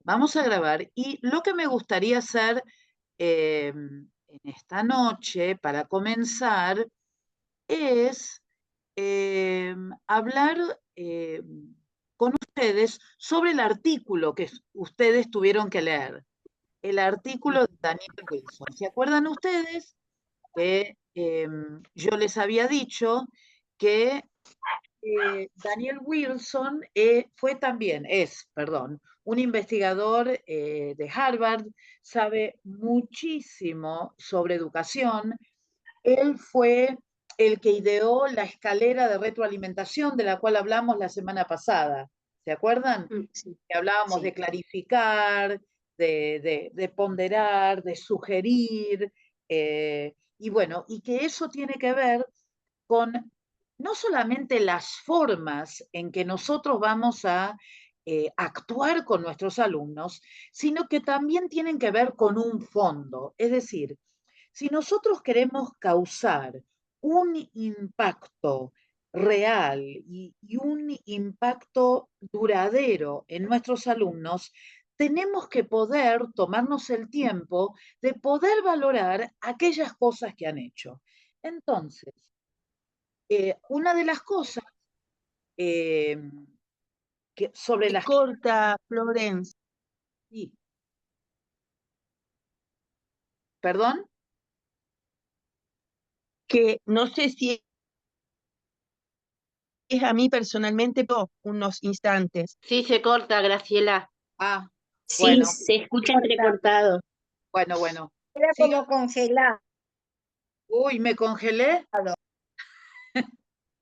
vamos a grabar. Y lo que me gustaría hacer en esta noche, para comenzar, es hablar con ustedes sobre el artículo que ustedes tuvieron que leer, el artículo de Daniel Wilson. ¿Se acuerdan ustedes que yo les había dicho que Daniel Wilson perdón, un investigador de Harvard, sabe muchísimo sobre educación? Él fue el que ideó la escalera de retroalimentación de la cual hablamos la semana pasada. ¿Se acuerdan? Sí, Que hablábamos de sí. clarificar, de ponderar, de sugerir, y bueno, y que eso tiene que ver con no solamente las formas en que nosotros vamos a actuar con nuestros alumnos, sino que también tienen que ver con un fondo. Es decir, si nosotros queremos causar un impacto real y un impacto duradero en nuestros alumnos, tenemos que poder tomarnos el tiempo de poder valorar aquellas cosas que han hecho. Entonces, una de las cosas eh, sobre Se las que... corta, Florence, Sí, ¿perdón? que no sé si es a mí personalmente, pero unos instantes. Sí, se corta, Graciela. Ah, Sí, bueno, se escucha entrecortado. bueno. Era Siga. como congelado. Uy, me congelé.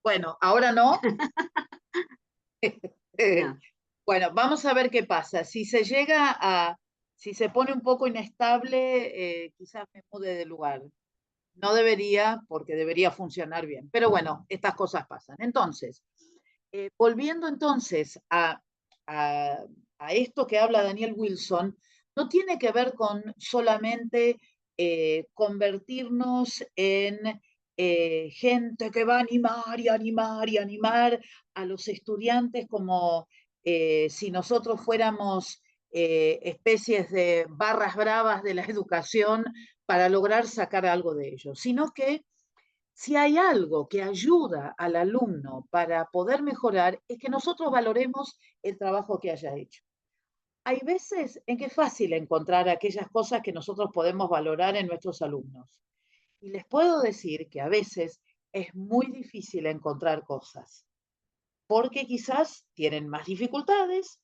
Bueno, ahora no. No. Bueno, vamos a ver qué pasa. Si se pone un poco inestable, quizás me mude de lugar. No debería, porque debería funcionar bien. Pero bueno, estas cosas pasan. Entonces, volviendo entonces a, a esto que habla Daniel Wilson, no tiene que ver con solamente convertirnos en gente que va a animar y animar y animar a los estudiantes como si nosotros fuéramos especies de barras bravas de la educación para lograr sacar algo de ellos, sino que si hay algo que ayuda al alumno para poder mejorar, es que nosotros valoremos el trabajo que haya hecho. Hay veces en que es fácil encontrar aquellas cosas que nosotros podemos valorar en nuestros alumnos. Y les puedo decir que a veces es muy difícil encontrar cosas, porque quizás tienen más dificultades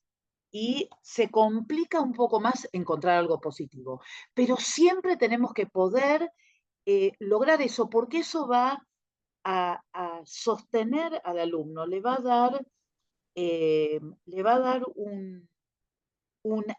y se complica un poco más encontrar algo positivo. Pero siempre tenemos que poder lograr eso, porque eso va a sostener al alumno, le va a dar un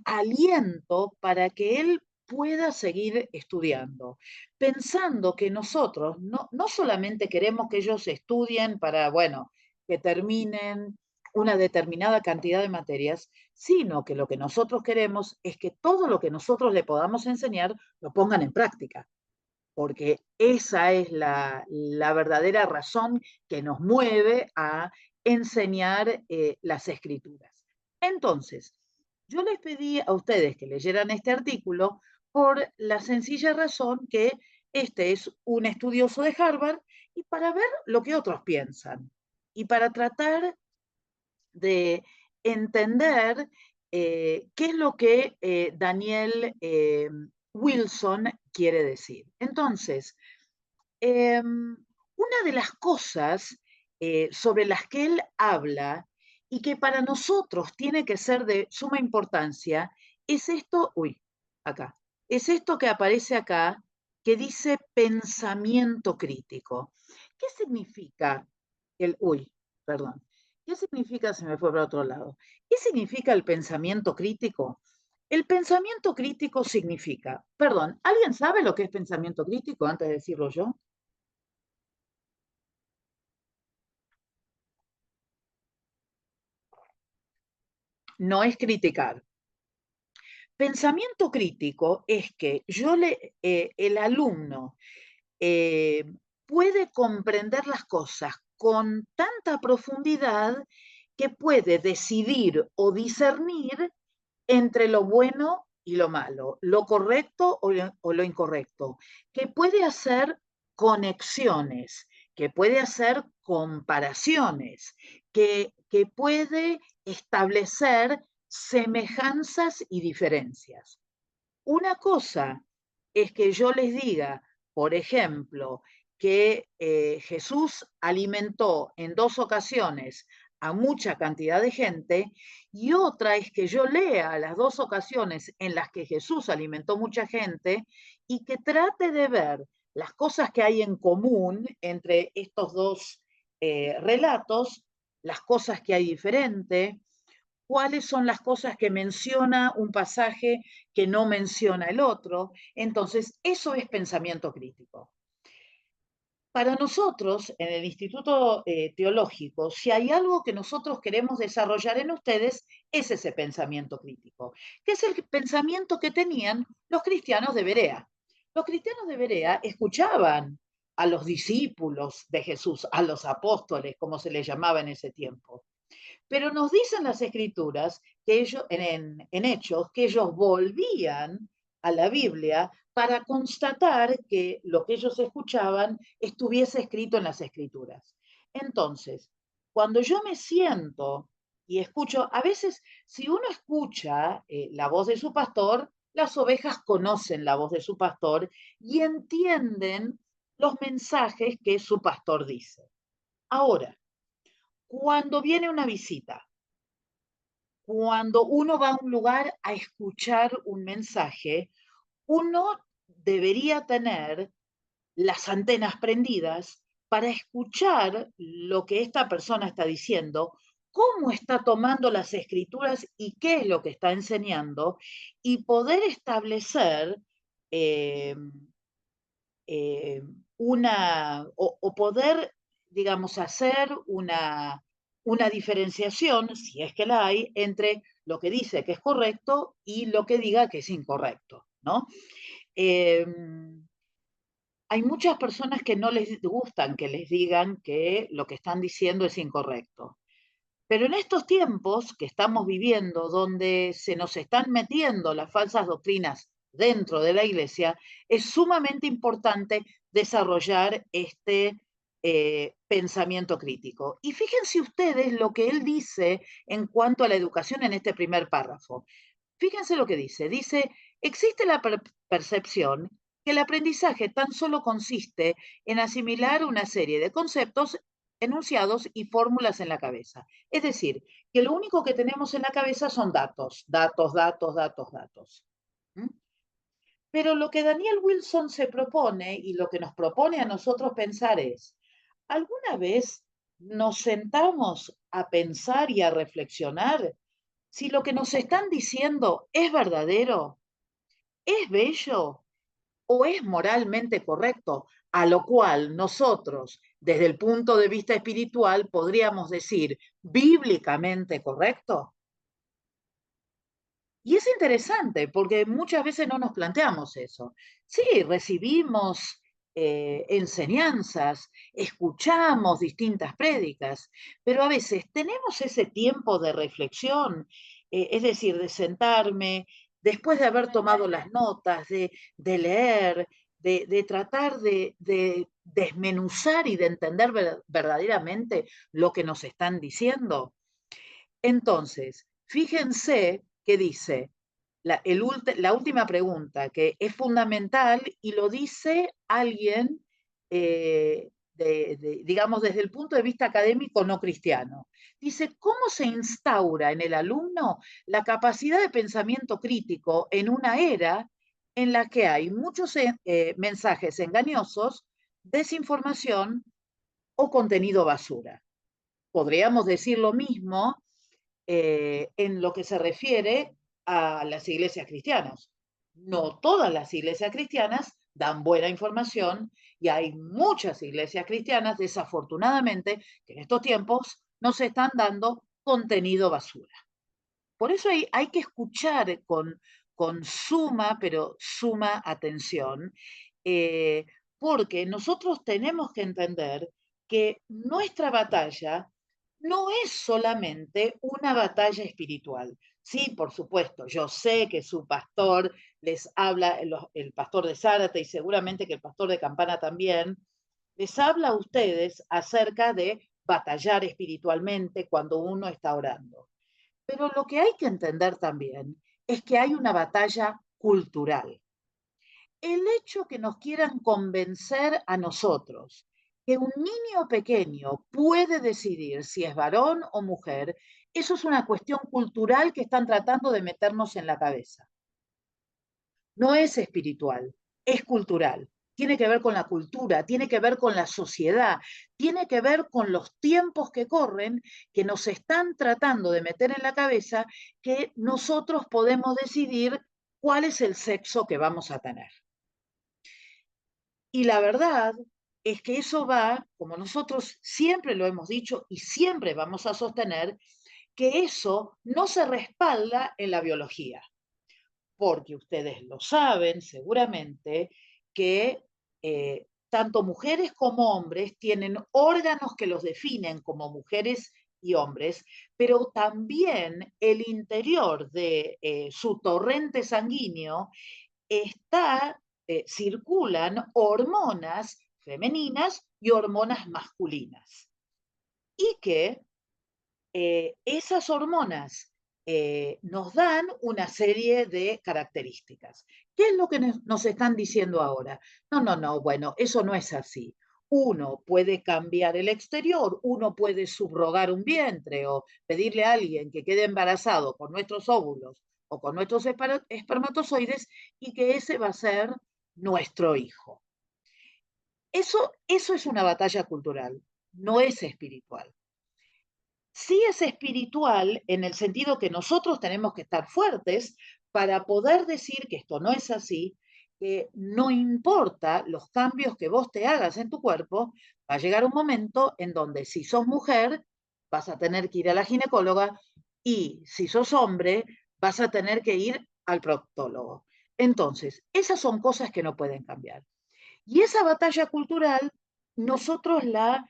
aliento para que él pueda seguir estudiando, pensando que nosotros no solamente queremos que ellos estudien para, bueno, que terminen una determinada cantidad de materias, sino que lo que nosotros queremos es que todo lo que nosotros le podamos enseñar lo pongan en práctica, porque esa es la verdadera razón que nos mueve a enseñar las escrituras. Entonces, yo les pedí a ustedes que leyeran este artículo por la sencilla razón que este es un estudioso de Harvard y para ver lo que otros piensan y para tratar de entender qué es lo que Daniel Wilson quiere decir. Entonces, una de las cosas sobre las que él habla y que para nosotros tiene que ser de suma importancia es esto, acá, es esto que aparece acá, que dice pensamiento crítico. ¿Qué significa perdón, ¿qué significa, se me fue para otro lado? ¿Qué significa el pensamiento crítico? El pensamiento crítico significa, perdón, ¿alguien sabe lo que es pensamiento crítico antes de decirlo yo? No es criticar. Pensamiento crítico es que el alumno eh, puede comprender las cosas con tanta profundidad que puede decidir o discernir entre lo bueno y lo malo, lo correcto o lo incorrecto, que puede hacer conexiones, que puede hacer comparaciones, que puede establecer semejanzas y diferencias. Una cosa es que yo les diga, por ejemplo, que Jesús alimentó en 2 ocasiones a mucha cantidad de gente, y otra es que yo lea las 2 ocasiones en las que Jesús alimentó mucha gente y que trate de ver las cosas que hay en común entre estos 2 relatos, las cosas que hay diferente, cuáles son las cosas que menciona un pasaje que no menciona el otro. Entonces, eso es pensamiento crítico. Para nosotros, en el Instituto Teológico, si hay algo que nosotros queremos desarrollar en ustedes, es ese pensamiento crítico, que es el pensamiento que tenían los cristianos de Berea. Los cristianos de Berea escuchaban a los discípulos de Jesús, a los apóstoles, como se les llamaba en ese tiempo. Pero nos dicen las escrituras que ellos, en Hechos, que ellos volvían a la Biblia para constatar que lo que ellos escuchaban estuviese escrito en las escrituras. Entonces, cuando yo me siento y escucho, a veces si uno escucha la voz de su pastor, las ovejas conocen la voz de su pastor y entienden los mensajes que su pastor dice. Ahora, cuando viene una visita, cuando uno va a un lugar a escuchar un mensaje, uno debería tener las antenas prendidas para escuchar lo que esta persona está diciendo, cómo está tomando las escrituras y qué es lo que está enseñando, y poder establecer eh, eh, o poder, digamos, hacer una diferenciación, si es que la hay, entre lo que dice que es correcto y lo que diga que es incorrecto, ¿no? Eh, Hay muchas personas que no les gustan que les digan que lo que están diciendo es incorrecto. Pero en estos tiempos que estamos viviendo, donde se nos están metiendo las falsas doctrinas dentro de la iglesia, es sumamente importante desarrollar este pensamiento crítico. Y fíjense ustedes lo que él dice en cuanto a la educación en este primer párrafo. Fíjense lo que dice. Dice, existe la percepción que el aprendizaje tan solo consiste en asimilar una serie de conceptos, enunciados y fórmulas en la cabeza. Es decir, que lo único que tenemos en la cabeza son datos, datos, datos, datos, datos. ¿Mm? Pero lo que Daniel Wilson se propone y lo que nos propone a nosotros pensar es, ¿alguna vez nos sentamos a pensar y a reflexionar si lo que nos están diciendo es verdadero, es bello o es moralmente correcto? A lo cual nosotros, desde el punto de vista espiritual, podríamos decir bíblicamente correcto. Y es interesante porque muchas veces no nos planteamos eso. Sí, recibimos enseñanzas, escuchamos distintas prédicas, pero a veces tenemos ese tiempo de reflexión, es decir, de sentarme, después de haber tomado las notas, de leer, de tratar de desmenuzar y de entender verdaderamente lo que nos están diciendo. Entonces, fíjense que dice la última pregunta, que es fundamental y lo dice alguien, digamos, desde el punto de vista académico no cristiano. Dice, ¿cómo se instaura en el alumno la capacidad de pensamiento crítico en una era en la que hay muchos mensajes engañosos, desinformación o contenido basura? Podríamos decir lo mismo en lo que se refiere a las iglesias cristianas. No todas las iglesias cristianas dan buena información y hay muchas iglesias cristianas, desafortunadamente, que en estos tiempos nos están dando contenido basura. Por eso hay que escuchar con suma, pero suma atención, porque nosotros tenemos que entender que nuestra batalla no es solamente una batalla espiritual. Sí, por supuesto, yo sé que su pastor les habla, el pastor de Zárate y seguramente que el pastor de Campana también, les habla a ustedes acerca de batallar espiritualmente cuando uno está orando. Pero lo que hay que entender también es que hay una batalla cultural. El hecho que nos quieran convencer a nosotros que un niño pequeño puede decidir si es varón o mujer, eso es una cuestión cultural que están tratando de meternos en la cabeza. No es espiritual, es cultural. Tiene que ver con la cultura, tiene que ver con la sociedad, tiene que ver con los tiempos que corren, que nos están tratando de meter en la cabeza que nosotros podemos decidir cuál es el sexo que vamos a tener. Y la verdad es que eso va, como nosotros siempre lo hemos dicho y siempre vamos a sostener, que eso no se respalda en la biología, porque ustedes lo saben seguramente que tanto mujeres como hombres tienen órganos que los definen como mujeres y hombres, pero también el interior de su torrente sanguíneo circulan hormonas femeninas y hormonas masculinas. Y que esas hormonas nos dan una serie de características. ¿Qué es lo que nos están diciendo ahora? No, bueno, eso no es así. Uno puede cambiar el exterior, uno puede subrogar un vientre o pedirle a alguien que quede embarazado con nuestros óvulos o con nuestros espermatozoides y que ese va a ser nuestro hijo. Eso es una batalla cultural, no es espiritual. Sí es espiritual en el sentido que nosotros tenemos que estar fuertes para poder decir que esto no es así, que no importa los cambios que vos te hagas en tu cuerpo, va a llegar un momento en donde si sos mujer vas a tener que ir a la ginecóloga y si sos hombre vas a tener que ir al proctólogo. Entonces, esas son cosas que no pueden cambiar. Y esa batalla cultural nosotros la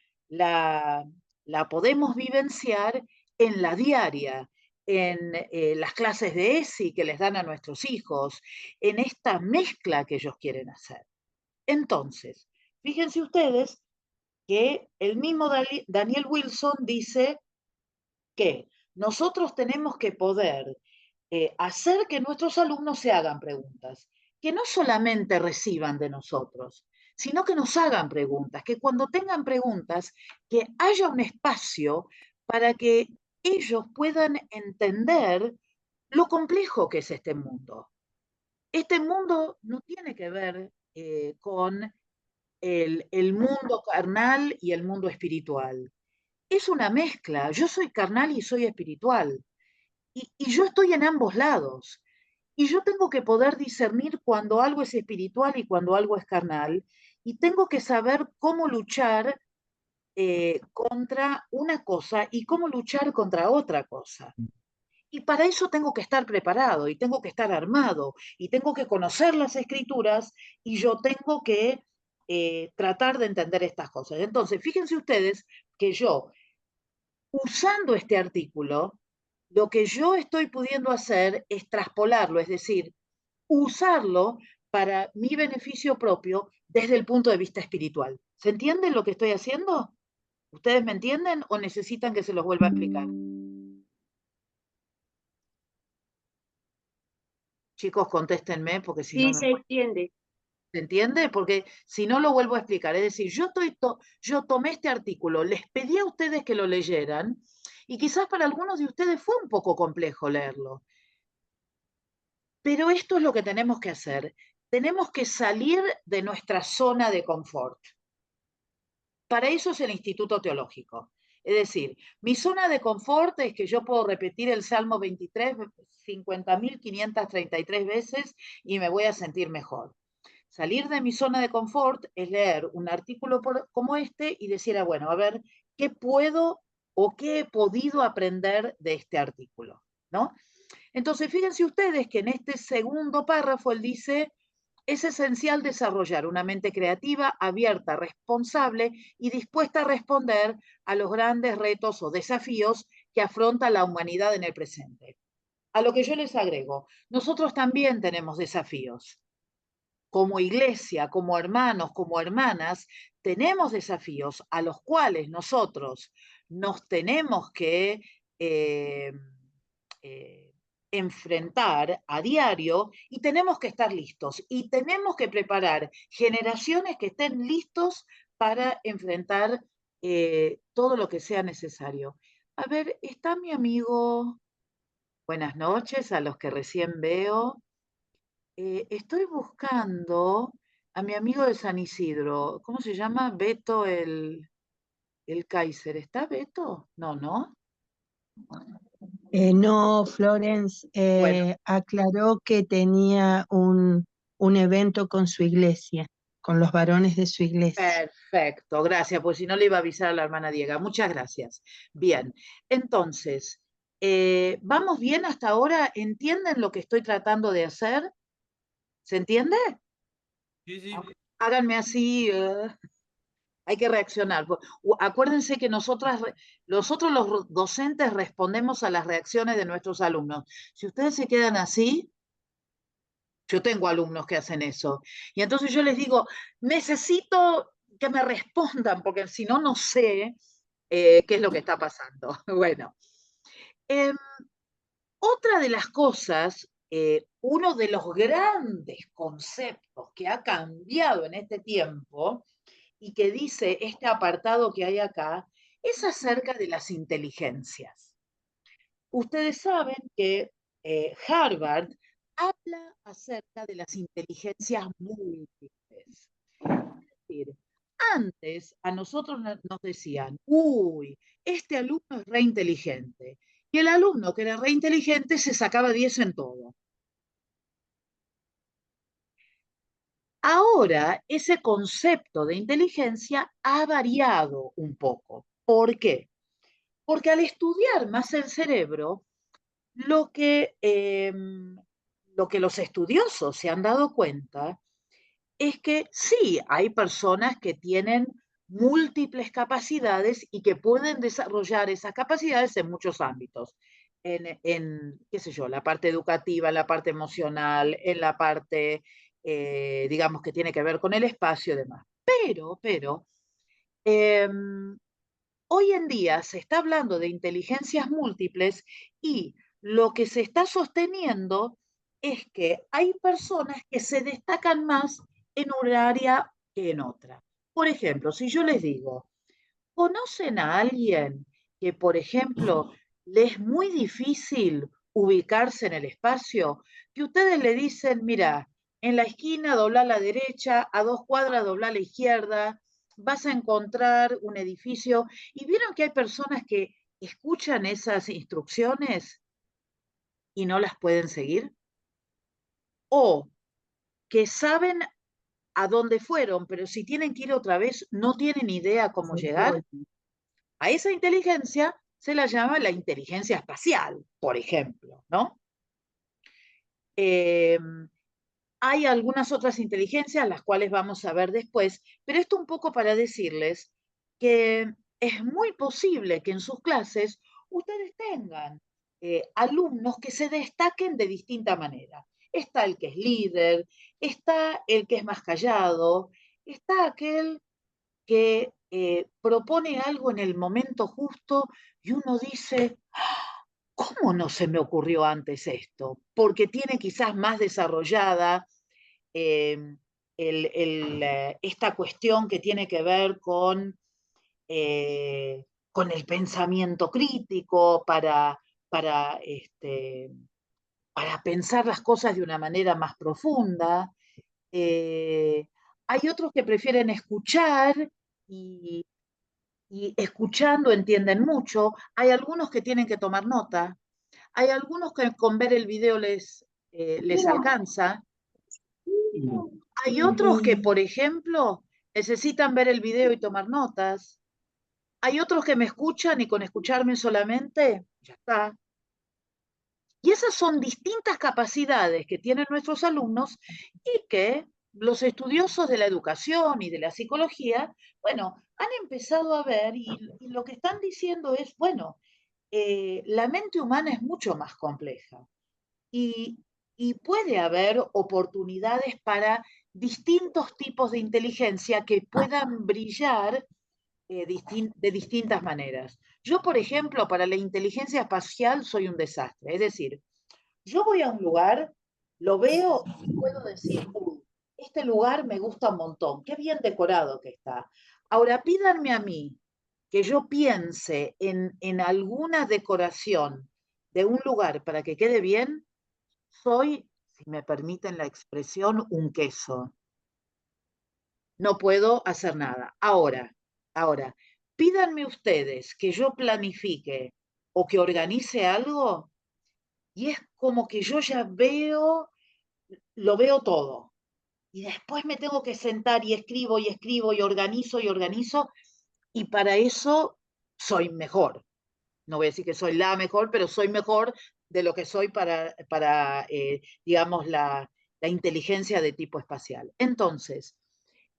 podemos vivenciar en la diaria, en las clases de ESI que les dan a nuestros hijos, en esta mezcla que ellos quieren hacer. Entonces, fíjense ustedes que el mismo Daniel Wilson dice que nosotros tenemos que poder hacer que nuestros alumnos se hagan preguntas, que no solamente reciban de nosotros, sino que nos hagan preguntas, que cuando tengan preguntas, que haya un espacio para que ellos puedan entender lo complejo que es este mundo. Este mundo no tiene que ver con el mundo carnal y el mundo espiritual. Es una mezcla. Yo soy carnal y soy espiritual. Y yo estoy en ambos lados. Y yo tengo que poder discernir cuando algo es espiritual y cuando algo es carnal. Y tengo que saber cómo luchar contra una cosa y cómo luchar contra otra cosa. Y para eso tengo que estar preparado y tengo que estar armado y tengo que conocer las escrituras y yo tengo que tratar de entender estas cosas. Entonces, fíjense ustedes que yo, usando este artículo, lo que yo estoy pudiendo hacer es traspolarlo, es decir, usarlo para mi beneficio propio desde el punto de vista espiritual. ¿Se entiende lo que estoy haciendo? ¿Ustedes me entienden o necesitan que se los vuelva a explicar? Chicos, contéstenme porque si no Sí, me... se entiende. ¿Se entiende? Porque si no lo vuelvo a explicar, es decir, yo tomé este artículo, les pedí a ustedes que lo leyeran y quizás para algunos de ustedes fue un poco complejo leerlo. Pero esto es lo que tenemos que hacer. Tenemos que salir de nuestra zona de confort. Para eso es el Instituto Teológico. Es decir, mi zona de confort es que yo puedo repetir el Salmo 23 50.533 veces y me voy a sentir mejor. Salir de mi zona de confort es leer un artículo como este y decir, bueno, a ver, ¿qué puedo o qué he podido aprender de este artículo? ¿No? Entonces, fíjense ustedes que en este segundo párrafo él dice, es esencial desarrollar una mente creativa, abierta, responsable y dispuesta a responder a los grandes retos o desafíos que afronta la humanidad en el presente. A lo que yo les agrego, nosotros también tenemos desafíos. Como iglesia, como hermanos, como hermanas, tenemos desafíos a los cuales nosotros nos tenemos que eh, eh, enfrentar a diario y tenemos que estar listos y tenemos que preparar generaciones que estén listos para enfrentar todo lo que sea necesario. A ver, está mi amigo, buenas noches a los que recién veo. Estoy buscando a mi amigo de San Isidro. ¿Cómo se llama? Beto el Kaiser. ¿Está Beto? No, ¿no? No, Florence Bueno, aclaró que tenía un evento con su iglesia, con los varones de su iglesia. perfecto, gracias, pues si no le iba a avisar a la hermana Diega. Muchas gracias. Bien, entonces, ¿vamos bien hasta ahora? ¿Entienden lo que estoy tratando de hacer? ¿Se entiende? Sí, sí. Háganme así. Hay que reaccionar. Acuérdense que nosotros los docentes respondemos a las reacciones de nuestros alumnos. Si ustedes se quedan así, yo tengo alumnos que hacen eso. Y entonces yo les digo, necesito que me respondan, porque si no, no sé qué es lo que está pasando. Bueno, eh, otra de las cosas, uno de los grandes conceptos que ha cambiado en este tiempo, y que dice este apartado que hay acá, es acerca de las inteligencias. Ustedes saben que Harvard habla acerca de las inteligencias múltiples. Es decir, antes a nosotros nos decían, uy, este alumno es re inteligente. Y el alumno que era re inteligente se sacaba 10 en todo. Ahora, ese concepto de inteligencia ha variado un poco. ¿Por qué? Porque al estudiar más el cerebro, lo que los estudiosos se han dado cuenta es que sí, hay personas que tienen múltiples capacidades y que pueden desarrollar esas capacidades en muchos ámbitos. Qué sé yo, la parte educativa, en la parte emocional, en la parte, digamos, que tiene que ver con el espacio y demás. Pero, eh, hoy en día se está hablando de inteligencias múltiples y lo que se está sosteniendo es que hay personas que se destacan más en un área que en otra. Por ejemplo, si yo les digo, ¿conocen a alguien que, por ejemplo, le es muy difícil ubicarse en el espacio? Que ustedes le dicen, mira, en la esquina dobla a la derecha, a 2 cuadras dobla a la izquierda, vas a encontrar un edificio. ¿Y vieron que hay personas que escuchan esas instrucciones y no las pueden seguir? O que saben a dónde fueron, pero si tienen que ir otra vez, no tienen idea cómo llegar. A esa inteligencia se la llama la inteligencia espacial, por ejemplo, ¿no? Eh, Hay algunas otras inteligencias, las cuales vamos a ver después, pero esto un poco para decirles que es muy posible que en sus clases ustedes tengan alumnos que se destaquen de distinta manera. Está el que es líder, está el que es más callado, está aquel que propone algo en el momento justo y uno dice, ¿cómo no se me ocurrió antes esto? Porque tiene quizás más desarrollada eh, esta cuestión que tiene que ver con el pensamiento crítico para pensar las cosas de una manera más profunda. Eh, Hay otros que prefieren escuchar y, y escuchando entienden mucho. Hay algunos que tienen que tomar nota. Hay algunos que con ver el video les alcanza. Hay otros que, por ejemplo, necesitan ver el video y tomar notas. Hay otros que me escuchan y con escucharme solamente, ya está. Y esas son distintas capacidades que tienen nuestros alumnos y que los estudiosos de la educación y de la psicología, bueno, han empezado a ver y lo que están diciendo es, bueno, la mente humana es mucho más compleja y, y puede haber oportunidades para distintos tipos de inteligencia que puedan brillar de distintas maneras. Yo, por ejemplo, para la inteligencia espacial soy un desastre. Es decir, yo voy a un lugar, lo veo y puedo decir, uy, este lugar me gusta un montón, qué bien decorado que está. Ahora pídanme a mí que yo piense en alguna decoración de un lugar para que quede bien, soy, si me permiten la expresión, un queso. No puedo hacer nada. Ahora, pídanme ustedes que yo planifique o que organice algo y es como que yo ya veo, lo veo todo. Y después me tengo que sentar y escribo y escribo y organizo y para eso soy mejor. No voy a decir que soy la mejor, pero soy mejor de lo que soy para digamos, la inteligencia de tipo espacial. Entonces,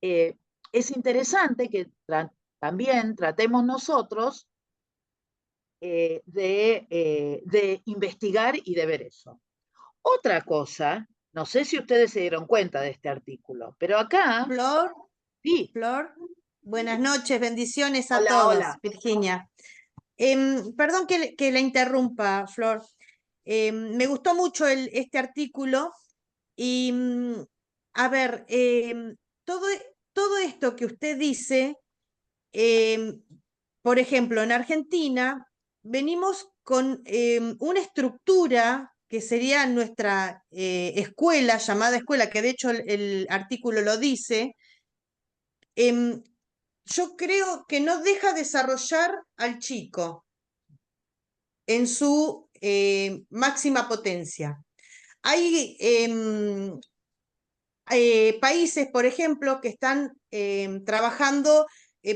eh, es interesante que también tratemos nosotros de investigar y de ver eso. Otra cosa, no sé si ustedes se dieron cuenta de este artículo, pero acá, Flor, sí, Flor, buenas noches, bendiciones a hola, todos, hola. Virginia. Perdón que la interrumpa, Flor. Me gustó mucho este artículo y, a ver, todo esto que usted dice, em, por ejemplo, en Argentina venimos con una estructura que sería nuestra escuela, llamada escuela, que de hecho el artículo lo dice. Yo creo que no deja desarrollar al chico en su máxima potencia. Hay países, por ejemplo, que están trabajando,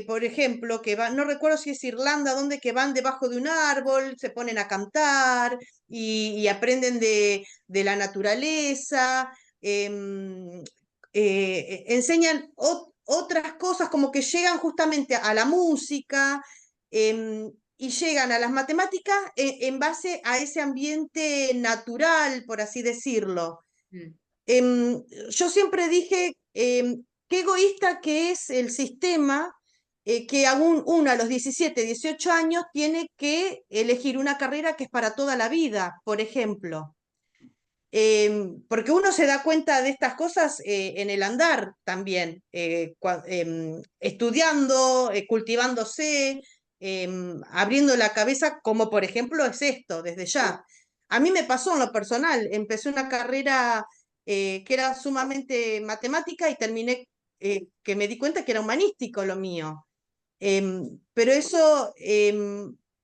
por ejemplo, no recuerdo si es Irlanda, donde que van debajo de un árbol, se ponen a cantar y aprenden de la naturaleza, enseñan otras cosas como que llegan justamente a la música. Y llegan a las matemáticas en base a ese ambiente natural, por así decirlo. Mm. Yo siempre dije, qué egoísta que es el sistema que aún uno a los 17, 18 años tiene que elegir una carrera que es para toda la vida, por ejemplo. Porque uno se da cuenta de estas cosas en el andar también, estudiando, cultivándose, abriendo la cabeza, como por ejemplo es esto, desde ya. A mí me pasó en lo personal, empecé una carrera que era sumamente matemática y terminé que me di cuenta que era humanístico lo mío. Pero eso,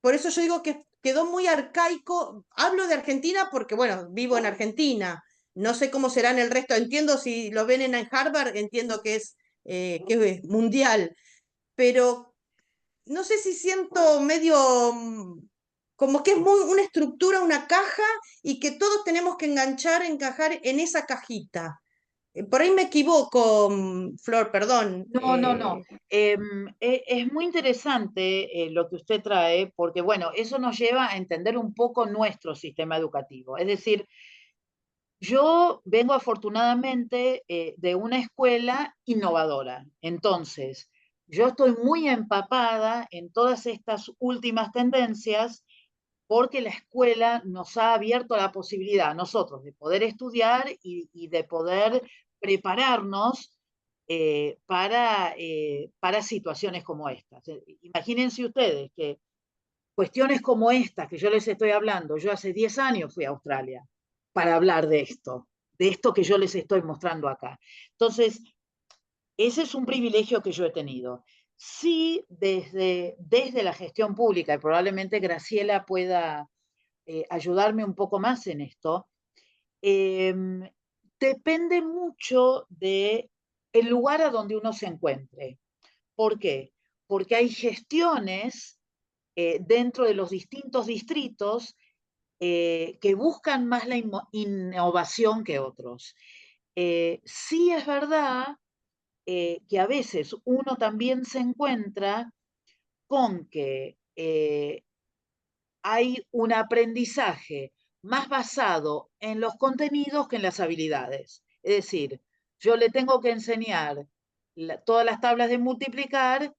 por eso yo digo que quedó muy arcaico. Hablo de Argentina porque, bueno, vivo en Argentina. No sé cómo será en el resto. Entiendo si lo ven en Harvard, entiendo que es mundial. Pero no sé si siento medio como que es muy una estructura, una caja, y que todos tenemos que encajar en esa cajita. Por ahí me equivoco, Flor, perdón. No. Es muy interesante lo que usted trae, porque bueno, eso nos lleva a entender un poco nuestro sistema educativo. Es decir, yo vengo afortunadamente de una escuela innovadora. Entonces, yo estoy muy empapada en todas estas últimas tendencias porque la escuela nos ha abierto la posibilidad a nosotros de poder estudiar y de poder prepararnos para situaciones como estas. Imagínense ustedes que cuestiones como estas que yo les estoy hablando, yo hace 10 años fui a Australia para hablar de esto que yo les estoy mostrando acá. Entonces, ese es un privilegio que yo he tenido. Sí, desde la gestión pública, y probablemente Graciela pueda ayudarme un poco más en esto, eh, depende mucho de el lugar a donde uno se encuentre. ¿Por qué? Porque hay gestiones dentro de los distintos distritos que buscan más la innovación que otros. sí es verdad que a veces uno también se encuentra con que hay un aprendizaje más basado en los contenidos que en las habilidades. Es decir, yo le tengo que enseñar todas las tablas de multiplicar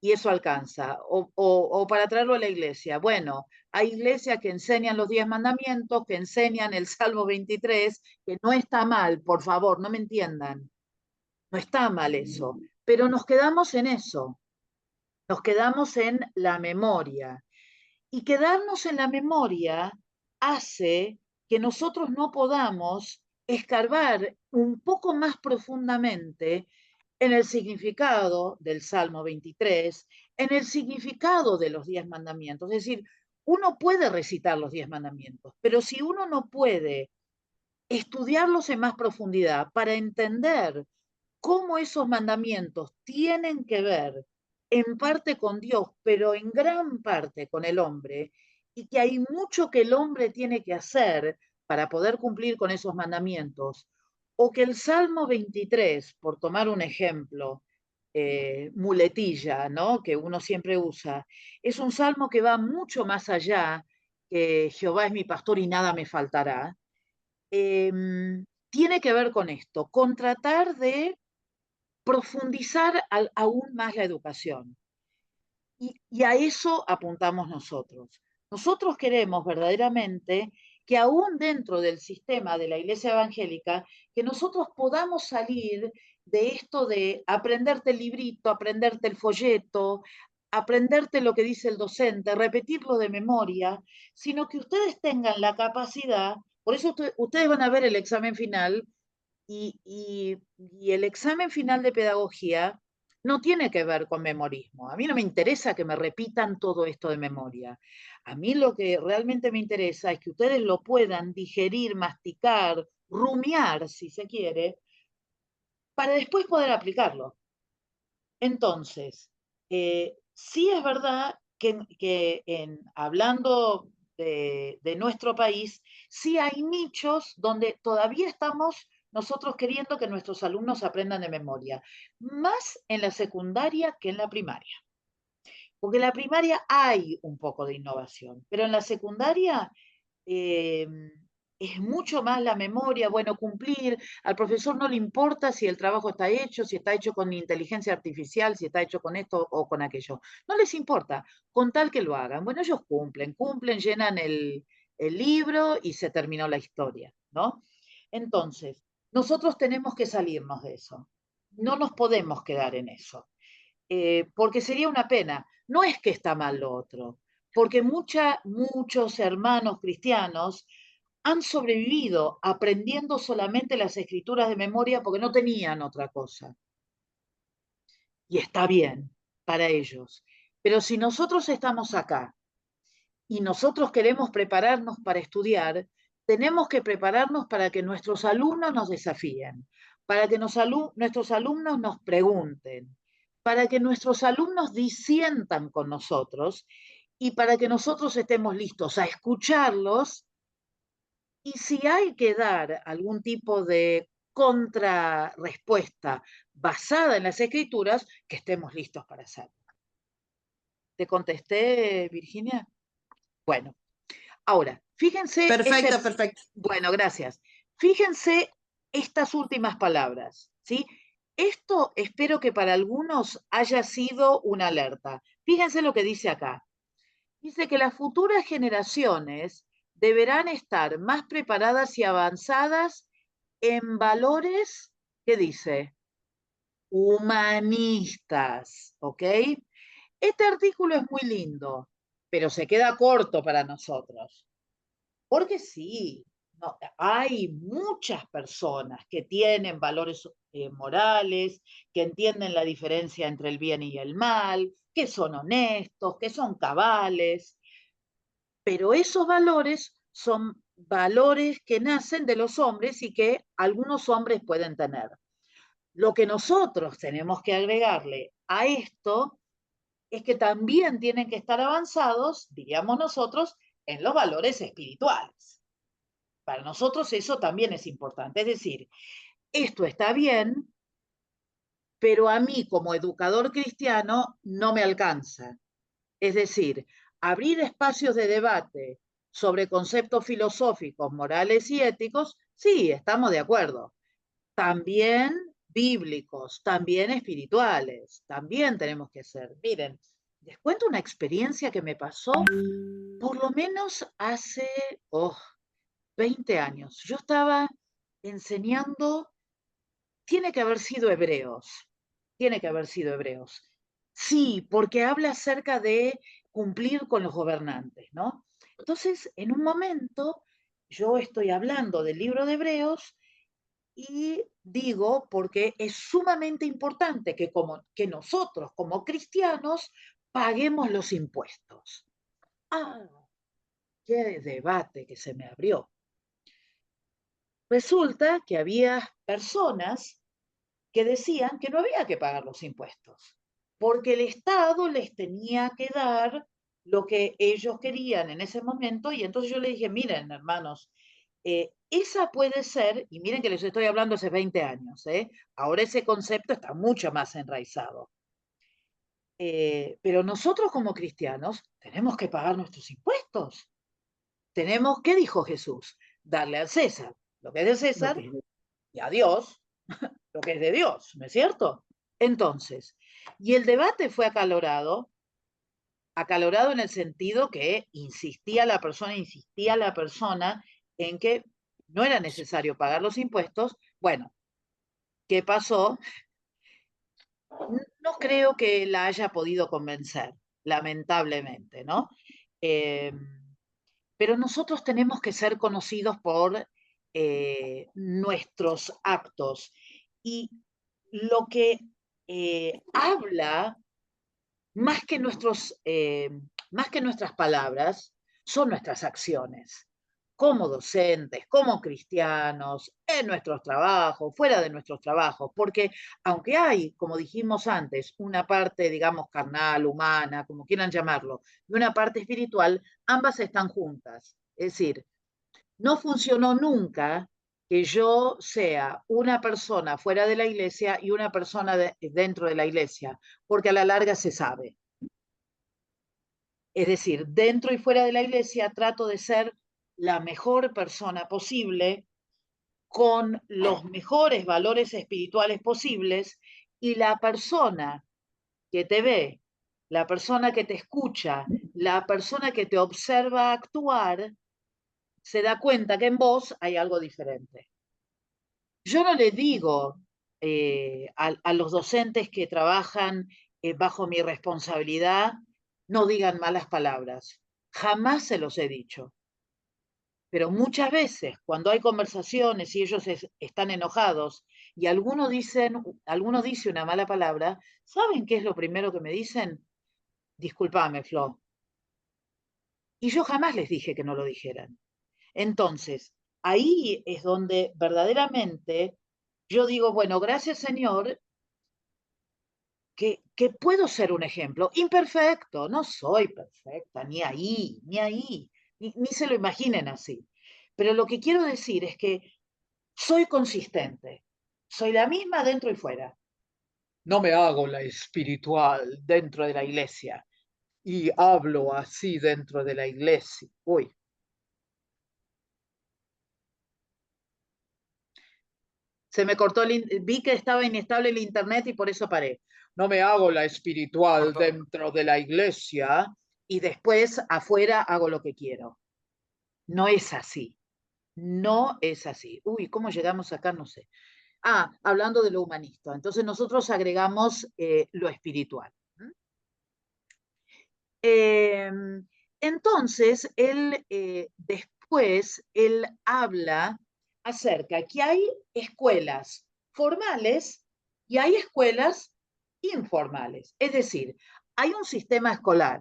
y eso alcanza. O para traerlo a la iglesia. Bueno, hay iglesias que enseñan los 10 mandamientos, que enseñan el Salmo 23, que no está mal, por favor, no me entiendan. No está mal eso, pero nos quedamos en eso. Nos quedamos en la memoria. Y quedarnos en la memoria hace que nosotros no podamos escarbar un poco más profundamente en el significado del Salmo 23, en el significado de los 10 mandamientos. Es decir, uno puede recitar los 10 mandamientos, pero si uno no puede estudiarlos en más profundidad para entender cómo esos mandamientos tienen que ver en parte con Dios, pero en gran parte con el hombre, y que hay mucho que el hombre tiene que hacer para poder cumplir con esos mandamientos, o que el Salmo 23, por tomar un ejemplo, muletilla, ¿no? Que uno siempre usa, es un salmo que va mucho más allá que Jehová es mi pastor y nada me faltará. Tiene que ver con esto, con tratar de profundizar aún más la educación. Y a eso apuntamos nosotros. Nosotros queremos verdaderamente que aún dentro del sistema de la Iglesia Evangélica, que nosotros podamos salir de esto de aprenderte el librito, aprenderte el folleto, aprenderte lo que dice el docente, repetirlo de memoria, sino que ustedes tengan la capacidad, por eso ustedes van a ver el examen final y el examen final de pedagogía no tiene que ver con memorismo. A mí no me interesa que me repitan todo esto de memoria. A mí lo que realmente me interesa es que ustedes lo puedan digerir, masticar, rumiar, si se quiere, para después poder aplicarlo. Entonces, sí es verdad que hablando de nuestro país, sí hay nichos donde todavía estamos nosotros queriendo que nuestros alumnos aprendan de memoria, más en la secundaria que en la primaria. Porque en la primaria hay un poco de innovación, pero en la secundaria eh, es mucho más la memoria, bueno, cumplir. Al profesor no le importa si el trabajo está hecho, si está hecho con inteligencia artificial, si está hecho con esto o con aquello. No les importa, con tal que lo hagan. Bueno, ellos cumplen, llenan el libro y se terminó la historia, ¿no? Entonces, nosotros tenemos que salirnos de eso. No nos podemos quedar en eso. Porque sería una pena. No es que está mal lo otro, porque muchos hermanos cristianos han sobrevivido aprendiendo solamente las escrituras de memoria porque no tenían otra cosa. Y está bien para ellos. Pero si nosotros estamos acá y nosotros queremos prepararnos para estudiar, tenemos que prepararnos para que nuestros alumnos nos desafíen, para que nuestros alumnos nos pregunten, para que nuestros alumnos disientan con nosotros y para que nosotros estemos listos a escucharlos y si hay que dar algún tipo de contrarrespuesta basada en las escrituras, que estemos listos para hacerlo. ¿Te contesté, Virginia? Bueno, ahora, fíjense. Perfecto, perfecto. Bueno, gracias. Fíjense estas últimas palabras, ¿sí? Esto espero que para algunos haya sido una alerta. Fíjense lo que dice acá. Dice que las futuras generaciones deberán estar más preparadas y avanzadas en valores, ¿qué dice? Humanistas, ¿ok? Este artículo es muy lindo, pero se queda corto para nosotros. Porque sí, no, hay muchas personas que tienen valores morales, que entienden la diferencia entre el bien y el mal, que son honestos, que son cabales, pero esos valores son valores que nacen de los hombres y que algunos hombres pueden tener. Lo que nosotros tenemos que agregarle a esto es que también tienen que estar avanzados, diríamos nosotros, en los valores espirituales. Para nosotros eso también es importante. Es decir, esto está bien, pero a mí como educador cristiano no me alcanza. Es decir, abrir espacios de debate sobre conceptos filosóficos, morales y éticos, sí, estamos de acuerdo. También bíblicos, también espirituales, también tenemos que ser. Miren, les cuento una experiencia que me pasó por lo menos hace 20 años. Yo estaba enseñando, tiene que haber sido Hebreos, tiene que haber sido Hebreos. Sí, porque habla acerca de cumplir con los gobernantes, ¿no? Entonces, en un momento, yo estoy hablando del libro de Hebreos y digo, porque es sumamente importante que nosotros como cristianos paguemos los impuestos. ¡Ah! ¡Qué debate que se me abrió! Resulta que había personas que decían que no había que pagar los impuestos, porque el Estado les tenía que dar lo que ellos querían en ese momento, y entonces yo le dije, miren, hermanos, esa puede ser, y miren que les estoy hablando hace 20 años, ahora ese concepto está mucho más enraizado. Pero nosotros como cristianos tenemos que pagar nuestros impuestos. Tenemos, ¿qué dijo Jesús? Darle al César lo que es de César y a Dios lo que es de Dios, ¿no es cierto? Entonces, y el debate fue acalorado en el sentido que insistía la persona en que no era necesario pagar los impuestos. Bueno, ¿qué pasó? No creo que la haya podido convencer, lamentablemente, ¿no? Pero nosotros tenemos que ser conocidos por nuestros actos. Y lo que habla, más que nuestras palabras, son nuestras acciones, como docentes, como cristianos, en nuestros trabajos, fuera de nuestros trabajos, porque aunque hay, como dijimos antes, una parte, digamos, carnal, humana, como quieran llamarlo, y una parte espiritual, ambas están juntas. Es decir, no funcionó nunca que yo sea una persona fuera de la iglesia y una persona dentro de la iglesia, porque a la larga se sabe. Es decir, dentro y fuera de la iglesia trato de ser la mejor persona posible, con los mejores valores espirituales posibles, y la persona que te ve, la persona que te escucha, la persona que te observa actuar, se da cuenta que en vos hay algo diferente. Yo no le digo a los docentes que trabajan bajo mi responsabilidad, no digan malas palabras. Jamás se los he dicho. Pero muchas veces, cuando hay conversaciones y ellos están enojados y alguno dice una mala palabra, ¿saben qué es lo primero que me dicen? Discúlpame, Flo. Y yo jamás les dije que no lo dijeran. Entonces, ahí es donde verdaderamente yo digo, bueno, gracias Señor, que puedo ser un ejemplo. Imperfecto, no soy perfecta, ni ahí, ni se lo imaginen así. Pero lo que quiero decir es que soy consistente, soy la misma dentro y fuera. No me hago la espiritual dentro de la iglesia y hablo así dentro de la iglesia. Uy, se me cortó, vi que estaba inestable el internet y por eso paré. No me hago la espiritual dentro de la iglesia y después afuera hago lo que quiero. No es así. No es así. Uy, ¿cómo llegamos acá? No sé. Hablando de lo humanista. Entonces nosotros agregamos lo espiritual. Eh, entonces, después, él habla acerca que hay escuelas formales y hay escuelas informales. Es decir, hay un sistema escolar.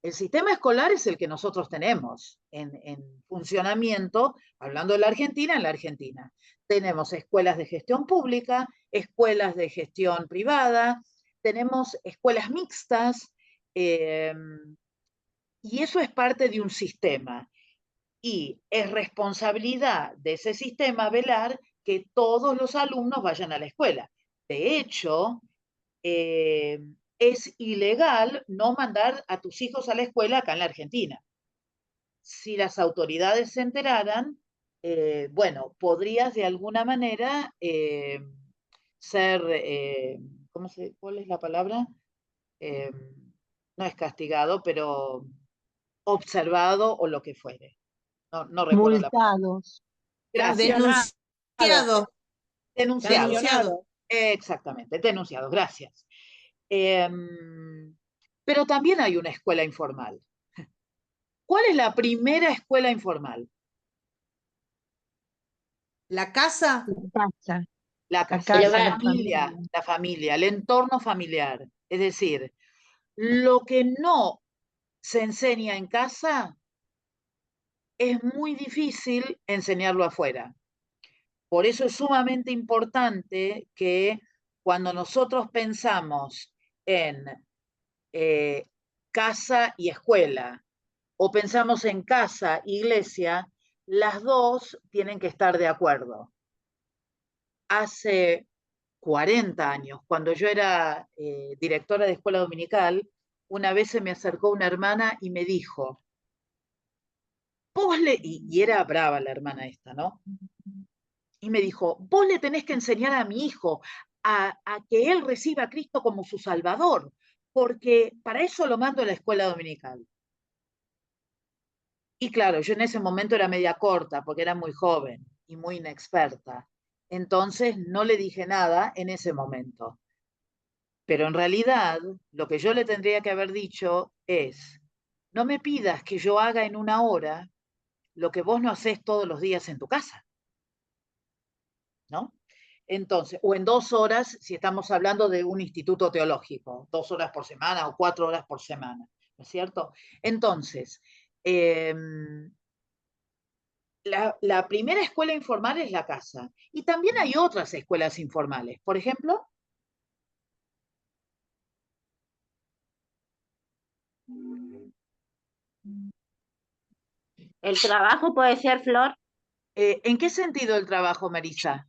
El sistema escolar es el que nosotros tenemos en funcionamiento, hablando de la Argentina, en la Argentina. Tenemos escuelas de gestión pública, escuelas de gestión privada, tenemos escuelas mixtas, eh, y eso es parte de un sistema. Y es responsabilidad de ese sistema velar que todos los alumnos vayan a la escuela. De hecho, es ilegal no mandar a tus hijos a la escuela acá en la Argentina. Si las autoridades se enteraran, bueno, podrías de alguna manera ser, ¿cuál es la palabra? Eh, no es castigado, pero observado o lo que fuere. No recuerdo la palabra. Multados. Gracias. Denunciado. Denunciado. Denunciado. Exactamente, denunciado. Gracias. Pero también hay una escuela informal. ¿Cuál es la primera escuela informal? La casa. La casa. La La casa, casa, la familia, el entorno familiar. Es decir, lo que no se enseña en casa es muy difícil enseñarlo afuera. Por eso es sumamente importante que cuando nosotros pensamos en casa y escuela, o pensamos en casa, iglesia, las dos tienen que estar de acuerdo. Hace 40 años, cuando yo era directora de escuela dominical, una vez se me acercó una hermana y me dijo, y era brava la hermana esta, ¿no? Y me dijo, vos le tenés que enseñar a mi hijo a que él reciba a Cristo como su Salvador, porque para eso lo mando a la escuela dominical. Y claro, yo en ese momento era media corta, porque era muy joven y muy inexperta. Entonces no le dije nada en ese momento. Pero en realidad, lo que yo le tendría que haber dicho es, no me pidas que yo haga en una hora lo que vos no haces todos los días en tu casa, ¿no? Entonces, o en 2 horas, si estamos hablando de un instituto teológico, 2 horas por semana o 4 horas por semana, ¿no es cierto? Entonces, la primera escuela informal es la casa. Y también hay otras escuelas informales. Por ejemplo, ¿El trabajo puede ser, Flor? ¿en qué sentido el trabajo, Marisa?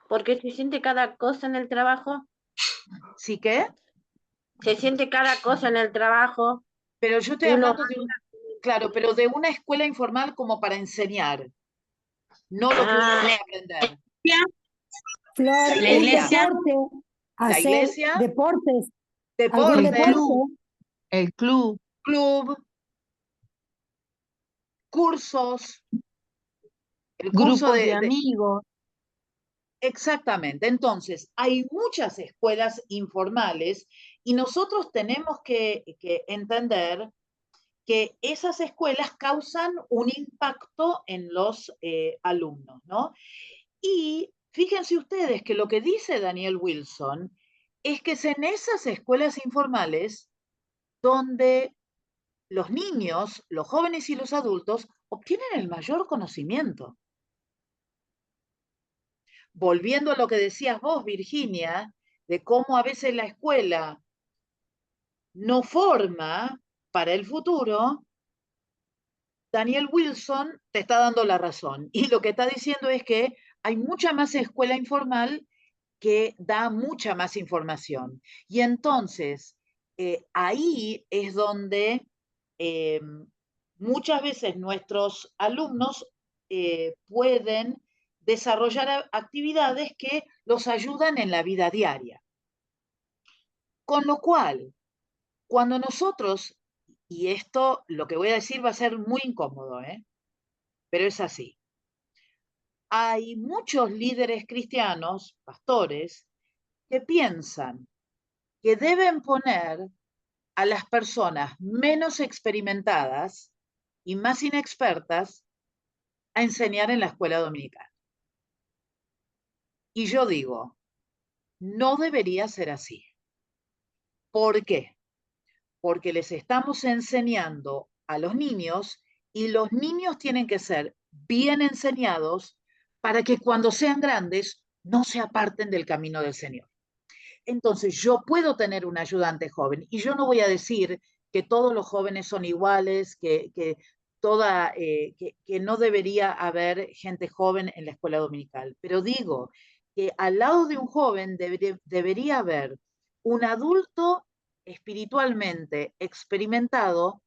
Porque se siente cada cosa en el trabajo. ¿Sí qué? Se siente cada cosa en el trabajo. Pero yo estoy Uno, hablando claro, pero de una escuela informal como para enseñar, no lo que uno va a aprender. Flor, La el iglesia. deporte, La hacer iglesia. deportes, Deporte, algún deporte, El club. club, cursos, el curso Grupos de amigos. Exactamente. Entonces, hay muchas escuelas informales y nosotros tenemos que entender que esas escuelas causan un impacto en los alumnos, ¿no? Y fíjense ustedes que lo que dice Daniel Wilson es que es en esas escuelas informales donde los niños, los jóvenes y los adultos obtienen el mayor conocimiento. Volviendo a lo que decías vos, Virginia, de cómo a veces la escuela no forma para el futuro, Daniel Wilson te está dando la razón. Y lo que está diciendo es que hay mucha más escuela informal que da mucha más información. Y entonces, ahí es donde muchas veces nuestros alumnos pueden desarrollar actividades que los ayudan en la vida diaria. Con lo cual, cuando nosotros, y esto lo que voy a decir va a ser muy incómodo, pero es así. Hay muchos líderes cristianos, pastores, que piensan que deben poner a las personas menos experimentadas y más inexpertas a enseñar en la escuela dominical. Y yo digo, no debería ser así. ¿Por qué? Porque les estamos enseñando a los niños y los niños tienen que ser bien enseñados para que cuando sean grandes no se aparten del camino del Señor. Entonces, yo puedo tener un ayudante joven y yo no voy a decir que todos los jóvenes son iguales, que que no debería haber gente joven en la escuela dominical, pero digo que al lado de un joven debería haber un adulto espiritualmente experimentado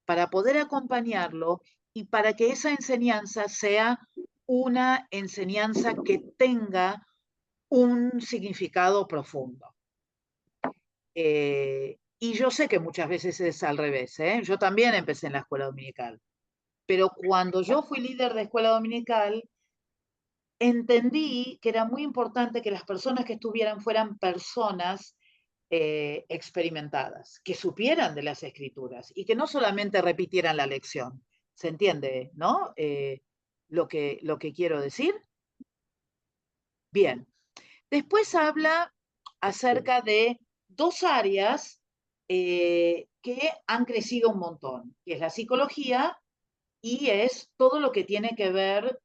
para poder acompañarlo y para que esa enseñanza sea una enseñanza que tenga un significado profundo. Y yo sé que muchas veces es al revés, ¿eh? Yo también empecé en la escuela dominical, pero cuando yo fui líder de escuela dominical, entendí que era muy importante que las personas que estuvieran fueran personas experimentadas, que supieran de las escrituras y que no solamente repitieran la lección. ¿Se entiende, no? Lo que quiero decir. Bien. Después habla acerca de dos áreas que han crecido un montón, que es la psicología y es todo lo que tiene que ver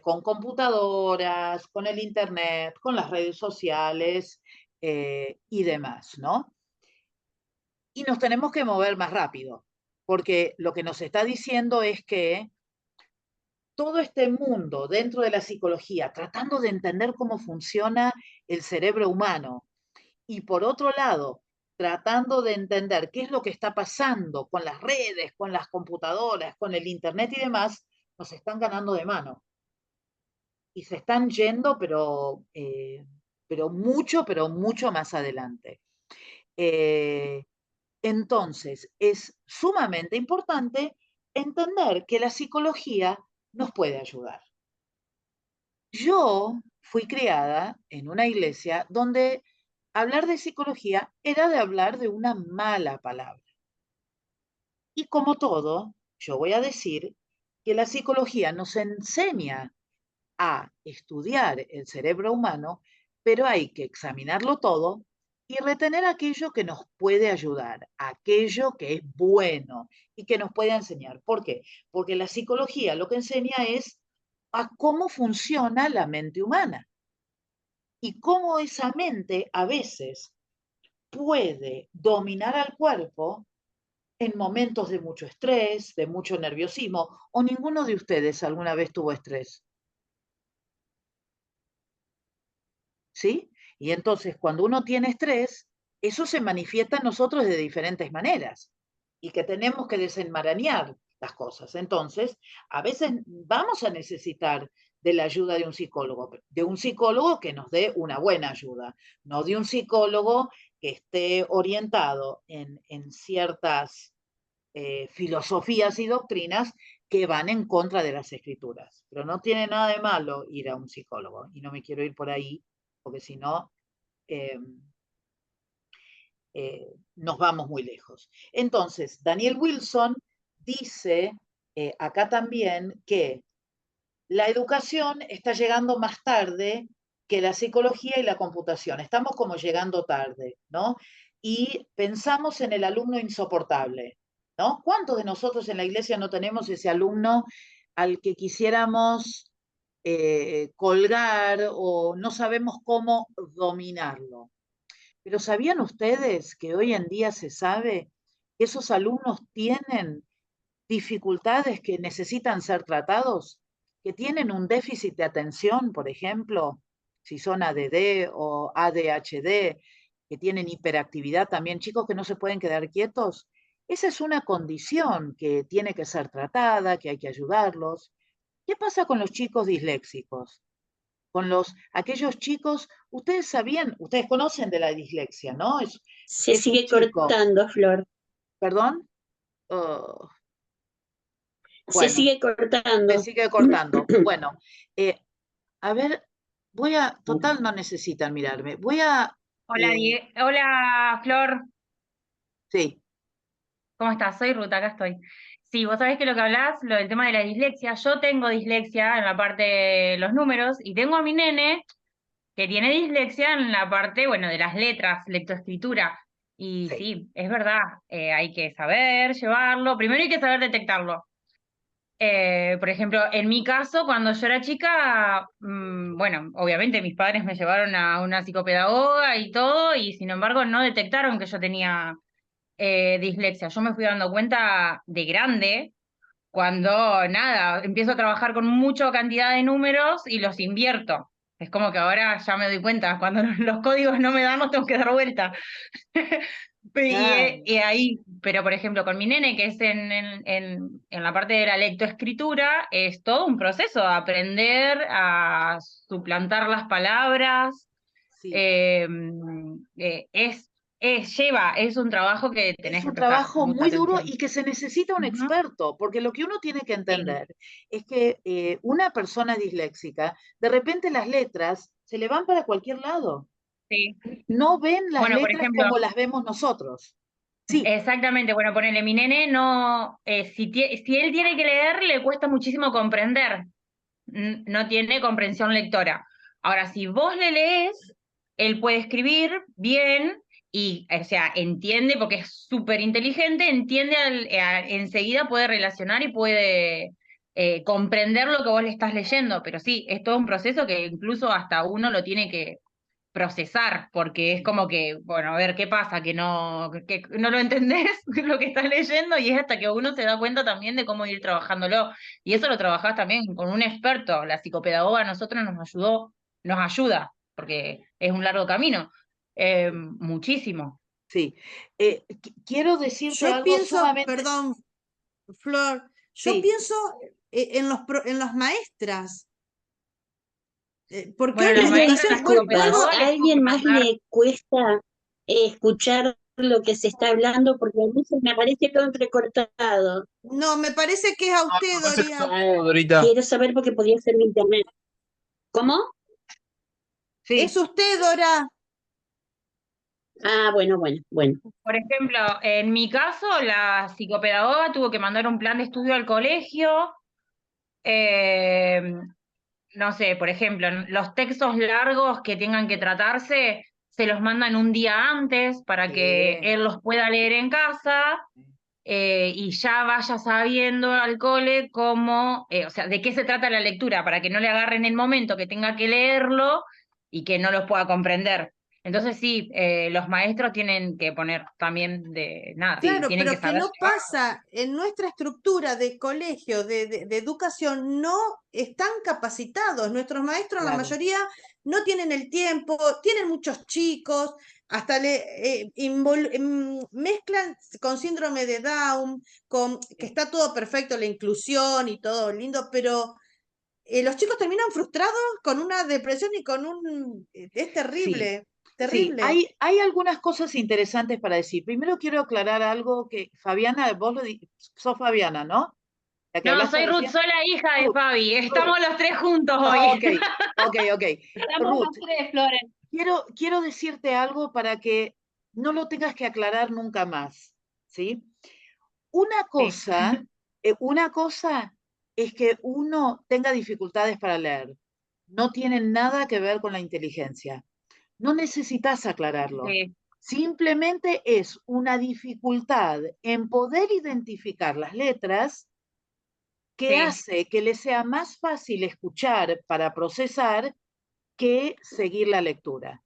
con computadoras, con el internet, con las redes sociales y demás, ¿no? Y nos tenemos que mover más rápido, porque lo que nos está diciendo es que todo este mundo dentro de la psicología, tratando de entender cómo funciona el cerebro humano, y por otro lado, tratando de entender qué es lo que está pasando con las redes, con las computadoras, con el internet y demás, nos están ganando de mano. Y se están yendo, pero mucho más adelante. Entonces, es sumamente importante entender que la psicología nos puede ayudar. Yo fui criada en una iglesia donde hablar de psicología era de hablar de una mala palabra. Y como todo, yo voy a decir que la psicología nos enseña a estudiar el cerebro humano, pero hay que examinarlo todo y retener aquello que nos puede ayudar, aquello que es bueno y que nos puede enseñar. ¿Por qué? Porque la psicología lo que enseña es a cómo funciona la mente humana y cómo esa mente a veces puede dominar al cuerpo en momentos de mucho estrés, de mucho nerviosismo, o ninguno de ustedes alguna vez tuvo estrés. ¿Sí? Y entonces cuando uno tiene estrés, eso se manifiesta en nosotros de diferentes maneras y que tenemos que desenmarañar las cosas. Entonces, a veces vamos a necesitar de la ayuda de un psicólogo que nos dé una buena ayuda, no de un psicólogo que esté orientado en ciertas filosofías y doctrinas que van en contra de las escrituras. Pero no tiene nada de malo ir a un psicólogo y no me quiero ir por ahí porque si no nos vamos muy lejos. Entonces, Daniel Wilson dice acá también que la educación está llegando más tarde que la psicología y la computación. Estamos como llegando tarde, ¿no? Y pensamos en el alumno insoportable, ¿no? ¿Cuántos de nosotros en la iglesia no tenemos ese alumno al que quisiéramos colgar o no sabemos cómo dominarlo? Pero ¿sabían ustedes que hoy en día se sabe que esos alumnos tienen dificultades que necesitan ser tratados, que tienen un déficit de atención, por ejemplo, si son ADD o ADHD, que tienen hiperactividad también, chicos que no se pueden quedar quietos? Esa es una condición que tiene que ser tratada, que hay que ayudarlos. ¿Qué pasa con los chicos disléxicos? Con aquellos chicos, ustedes sabían, ustedes conocen de la dislexia, ¿no? Se Es un sigue chico, cortando, Flor. ¿perdón? Oh, Se bueno, sigue se cortando. sigue cortando. Bueno, a ver, total no necesitan mirarme. Hola, Eh, Hola, Flor, sí, ¿cómo estás? Soy Ruta, acá estoy. Sí, vos sabés que lo que hablás, lo del tema de la dislexia, yo tengo dislexia en la parte de los números y tengo a mi nene que tiene dislexia en la parte, bueno, de las letras, lectoescritura. Y sí, sí, es verdad, hay que saber llevarlo, primero hay que saber detectarlo. Por ejemplo, en mi caso, cuando yo era chica, bueno, obviamente mis padres me llevaron a una psicopedagoga y todo, y sin embargo no detectaron que yo tenía dislexia. Yo me fui dando cuenta de grande, cuando, nada, empiezo a trabajar con mucha cantidad de números y los invierto. Es como que ahora ya me doy cuenta, cuando los códigos no me dan, los tengo que dar vuelta. Claro. Y ahí, pero por ejemplo, con mi nene, que es en la parte de la lectoescritura, es todo un proceso, aprender a suplantar las palabras. Sí. Es un trabajo que tenés Es que un prestar trabajo mucha muy duro atención. y que se necesita un Ujú. experto, porque lo que uno tiene que Sí, entender es que una persona disléxica, de repente las letras se le van para cualquier lado. sí. No ven las Bueno, por letras ejemplo, como las vemos nosotros. Sí, exactamente, bueno, ponele, mi nene no, si él tiene que leer, le cuesta muchísimo comprender, no tiene comprensión lectora. Ahora, si vos le lees, él puede escribir bien y, o sea, entiende, porque es súper inteligente, entiende enseguida, puede relacionar y puede comprender lo que vos le estás leyendo, pero sí, es todo un proceso que incluso hasta uno lo tiene que procesar, porque es como que, bueno, a ver, ¿qué pasa? Que no lo entendés lo que estás leyendo y es hasta que uno se da cuenta también de cómo ir trabajándolo. Y eso lo trabajás también con un experto. La psicopedagoga a nosotros nos ayuda, porque es un largo camino, muchísimo. sí. Quiero decirte Yo algo pienso, sumamente, perdón, Flor, yo sí, pienso en las maestras, porque Bueno, hoy la los Y maestros, las educación, vuelvo, disculpas, psicopedagogas ¿a les tengo que alguien más mandar. le cuesta escuchar lo que se está hablando? Porque a mí se me aparece todo entrecortado. no, me parece que es a No, me usted, parece que Doria. somos, Dorita. Quiero saber porque podría ser mi internet. ¿Cómo? Es sí, usted, Dora. Ah, bueno, bueno, bueno. Por ejemplo, en mi caso, la psicopedagoga tuvo que mandar un plan de estudio al colegio. eh, no sé, por ejemplo, los textos largos que tengan que tratarse, se los mandan un día antes para que sí, él los pueda leer en casa y ya vaya sabiendo al cole cómo, o sea, de qué se trata la lectura, para que no le agarren el momento que tenga que leerlo y que no los pueda comprender. Entonces sí, los maestros tienen que poner también de nada, sí, Claro, tienen que pero que saber no llevarlo. pasa en nuestra estructura de colegio, de educación, no están capacitados. Nuestros maestros, la claro, mayoría, no tienen el tiempo, tienen muchos chicos, hasta mezclan con síndrome de Down, con que sí, está todo perfecto, la inclusión y todo lindo, pero los chicos terminan frustrados con una depresión y con un... es sí. terrible, Sí, terrible. hay algunas cosas interesantes para decir. Primero quiero aclarar algo que Fabiana, sos Fabiana, ¿no? La que No, hablaste soy Ruth, recién. soy la hija de Ruth, Fabi, Ruth. estamos los tres juntos Ah, hoy. ok, ok, ok. Estamos Ruth, los tres, Flores. quiero decirte algo para que no lo tengas que aclarar nunca más, ¿sí? Una Sí, cosa, una cosa es que uno tenga dificultades para leer. No tiene nada que ver con la inteligencia. No necesitas aclararlo. sí, Simplemente es una dificultad en poder identificar las letras que sí, hace que le sea más fácil escuchar para procesar que seguir la lectura.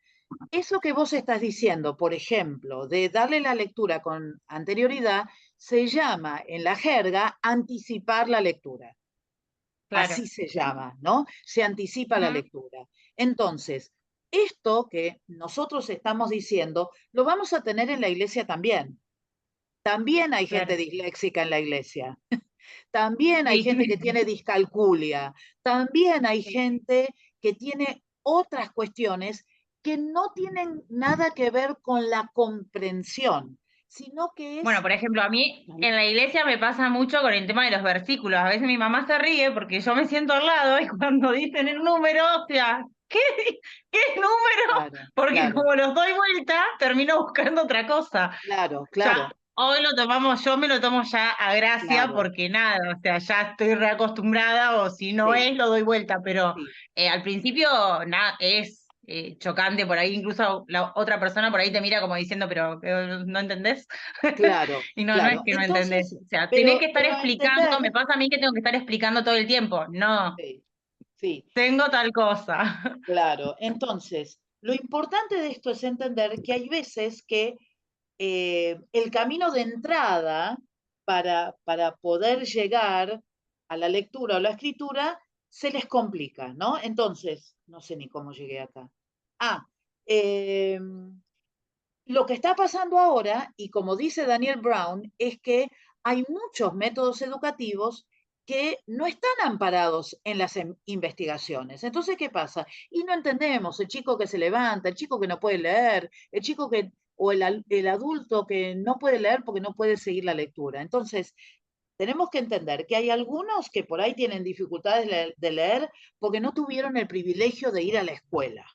Eso que vos estás diciendo, por ejemplo, de darle la lectura con anterioridad, se llama en la jerga anticipar la lectura. claro. Así se llama, ¿no? Se anticipa la Ujú, lectura. Entonces, esto que nosotros estamos diciendo, lo vamos a tener en la iglesia también. También hay gente claro. disléxica en la iglesia. También hay Sí, gente que tiene discalculia. También hay sí. gente que tiene otras cuestiones que no tienen nada que ver con la comprensión, sino que Bueno, es... por ejemplo, a mí en la iglesia me pasa mucho con el tema de los versículos. A veces mi mamá se ríe porque yo me siento al lado y cuando dicen el número, o sea, ¿qué número? Claro, Porque claro, como los doy vuelta, termino buscando otra cosa. claro, Ya, claro, hoy lo tomamos, yo me lo tomo ya a gracia claro, porque nada, o sea, ya estoy reacostumbrada o si no sí, es, lo doy vuelta, pero sí, al principio nada, es chocante por ahí, incluso la otra persona por ahí te mira como diciendo, pero ¿no entendés? claro, Y no, no es claro. que no entendés, Entonces, o sea, tenés que estar pero a explicando, entender, me pasa a mí que tengo que estar explicando todo el tiempo, no, sí, sí, tengo tal cosa. claro. Entonces, lo importante de esto es entender que hay veces que el camino de entrada para poder llegar a la lectura o la escritura, se les complica, ¿no? Entonces, no sé ni cómo llegué acá. Lo que está pasando ahora, y como dice Daniel Brown, es que hay muchos métodos educativos que no están amparados en las investigaciones. Entonces, ¿qué pasa? Y no entendemos el chico que se levanta, el chico que no puede leer, el chico que, o el adulto que no puede leer porque no puede seguir la lectura. Entonces, tenemos que entender que hay algunos que por ahí tienen dificultades de leer porque no tuvieron el privilegio de ir a la escuela.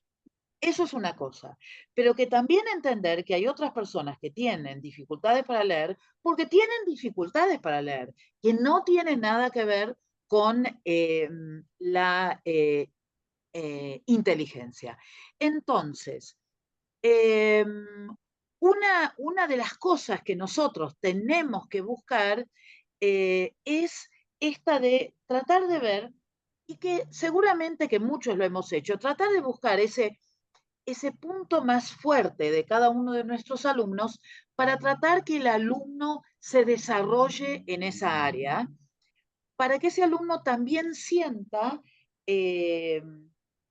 Eso es una cosa, pero que también entender que hay otras personas que tienen dificultades para leer porque tienen dificultades para leer, que no tienen nada que ver con la inteligencia. Entonces, una de las cosas que nosotros tenemos que buscar es esta de tratar de ver, y que seguramente que muchos lo hemos hecho, tratar de buscar ese punto más fuerte de cada uno de nuestros alumnos para tratar que el alumno se desarrolle en esa área, para que ese alumno también se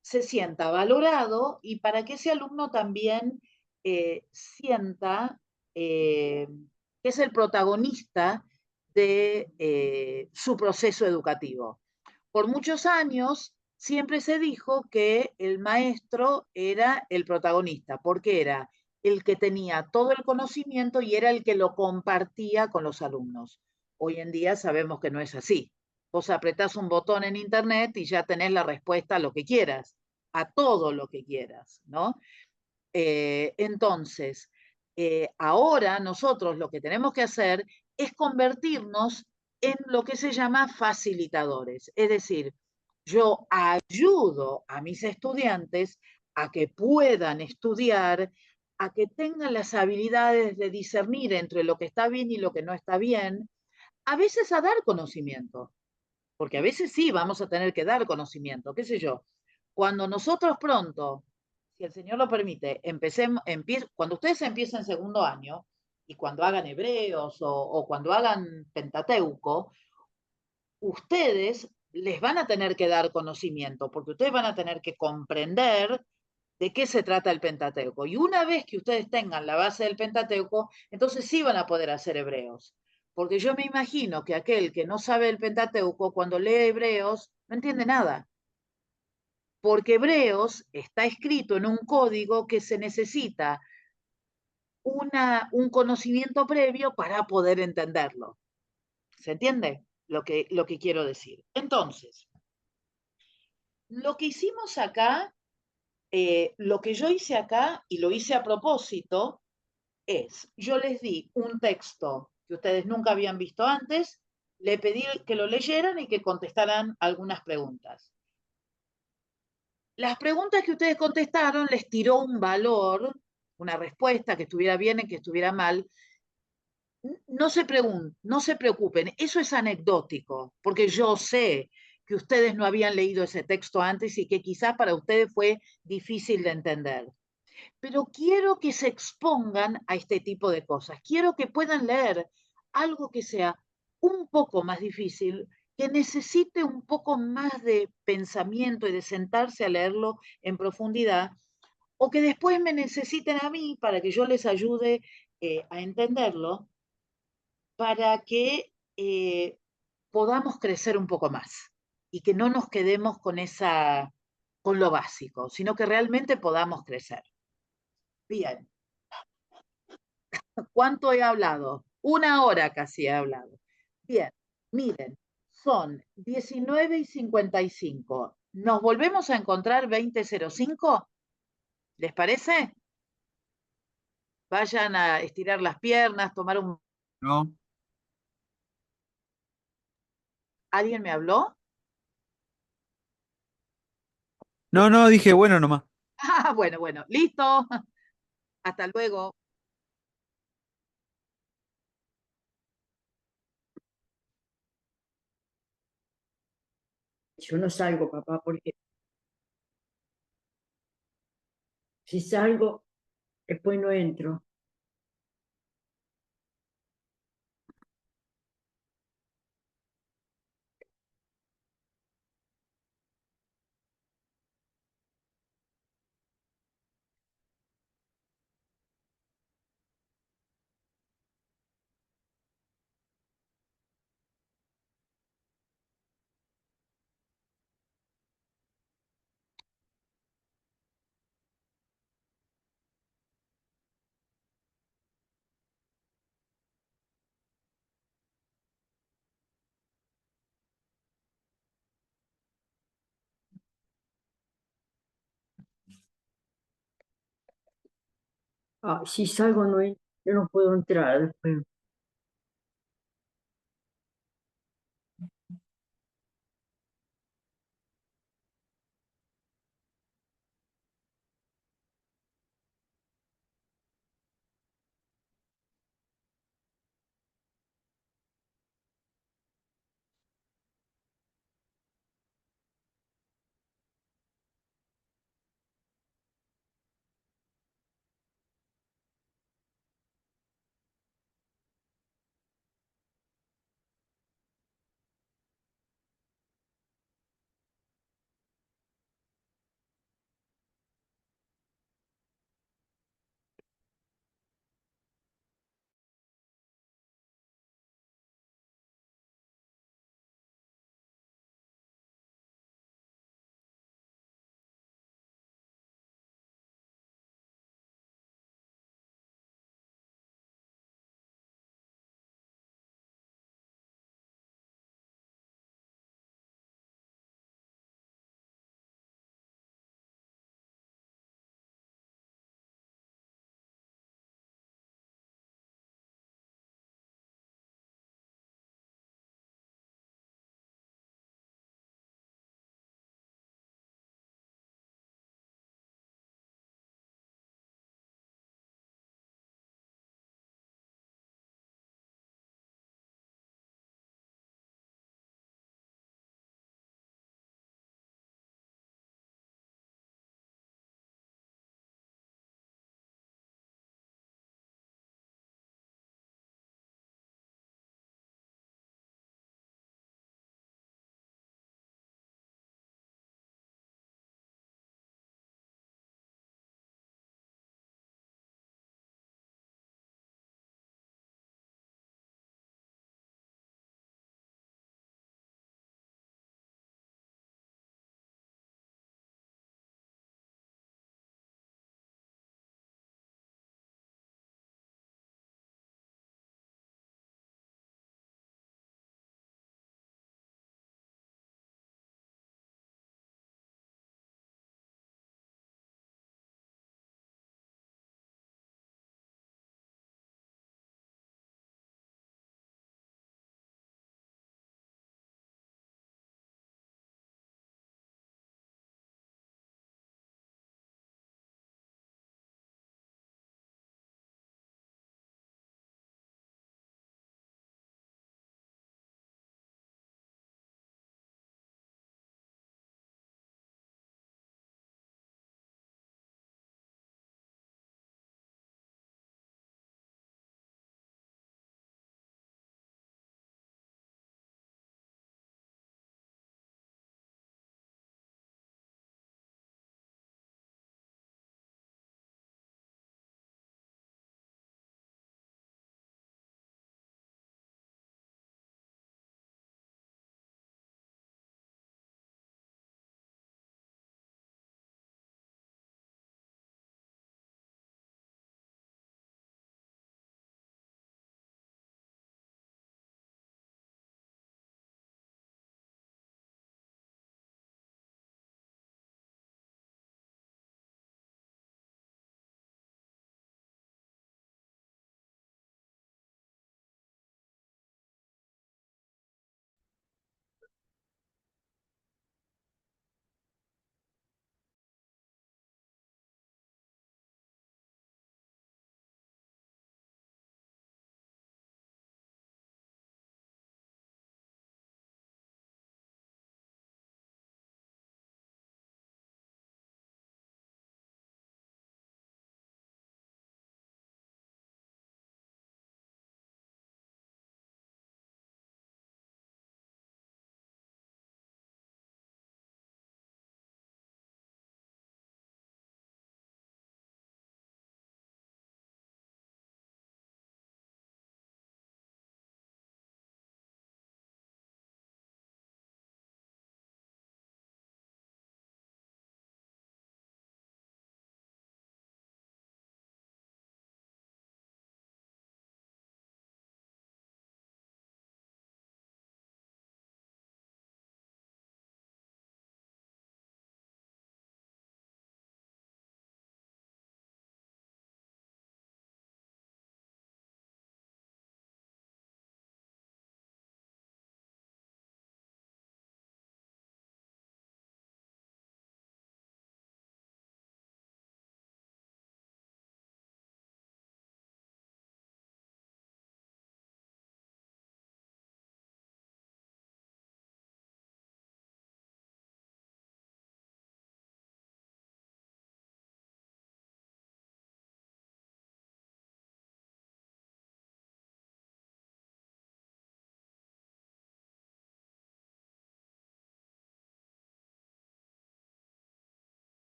sienta valorado y para que ese alumno también sienta que es el protagonista de su proceso educativo. Por muchos años siempre se dijo que el maestro era el protagonista, porque era el que tenía todo el conocimiento y era el que lo compartía con los alumnos. Hoy en día sabemos que no es así. Vos apretás un botón en internet y ya tenés la respuesta a lo que quieras, a todo lo que quieras, ¿no? Entonces, ahora nosotros lo que tenemos que hacer es convertirnos en lo que se llama facilitadores. Es decir, yo ayudo a mis estudiantes a que puedan estudiar, a que tengan las habilidades de discernir entre lo que está bien y lo que no está bien, a veces a dar conocimiento, porque a veces sí vamos a tener que dar conocimiento, qué sé yo. Cuando nosotros pronto, si el Señor lo permite, cuando ustedes empiecen segundo año y cuando hagan hebreos o cuando hagan Pentateuco, ustedes les van a tener que dar conocimiento, porque ustedes van a tener que comprender de qué se trata el Pentateuco. Y una vez que ustedes tengan la base del Pentateuco, entonces sí van a poder hacer hebreos. Porque yo me imagino que aquel que no sabe el Pentateuco, cuando lee hebreos, no entiende nada. Porque hebreos está escrito en un código que se necesita un conocimiento previo para poder entenderlo. ¿Se entiende lo que quiero decir? Entonces, lo que hicimos acá, lo que yo hice acá, y lo hice a propósito, yo les di un texto que ustedes nunca habían visto antes, le pedí que lo leyeran y que contestaran algunas preguntas. Las preguntas que ustedes contestaron les tiró un valor, una respuesta que estuviera bien y que estuviera mal. No se preocupen, eso es anecdótico, porque yo sé que ustedes no habían leído ese texto antes y que quizás para ustedes fue difícil de entender. Pero quiero que se expongan a este tipo de cosas. Quiero que puedan leer algo que sea un poco más difícil, que necesite un poco más de pensamiento y de sentarse a leerlo en profundidad, o que después me necesiten a mí para que yo les ayude a entenderlo, para que podamos crecer un poco más y que no nos quedemos con lo básico, sino que realmente podamos crecer. Bien. ¿Cuánto he hablado? 1 hora casi he hablado. Bien, miren, son 19:55. ¿Nos volvemos a encontrar 20:05? ¿Les parece? Vayan a estirar las piernas, tomar un... No, ¿Alguien me habló? no, dije bueno nomás. Ah, bueno, listo. Hasta luego. Yo no salgo, papá, porque si salgo, después no entro. Si salgo yo no puedo entrar después.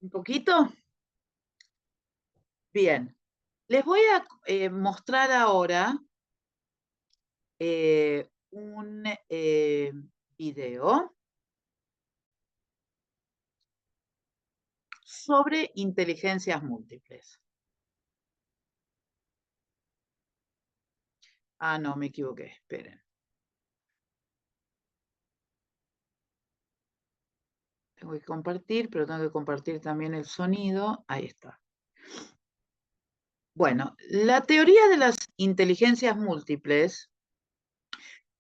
¿Un poquito? Bien. Les voy a mostrar ahora un video sobre inteligencias múltiples. Ah, no, me equivoqué, esperen. Tengo que compartir, pero tengo que compartir también el sonido. Ahí está. Bueno, la teoría de las inteligencias múltiples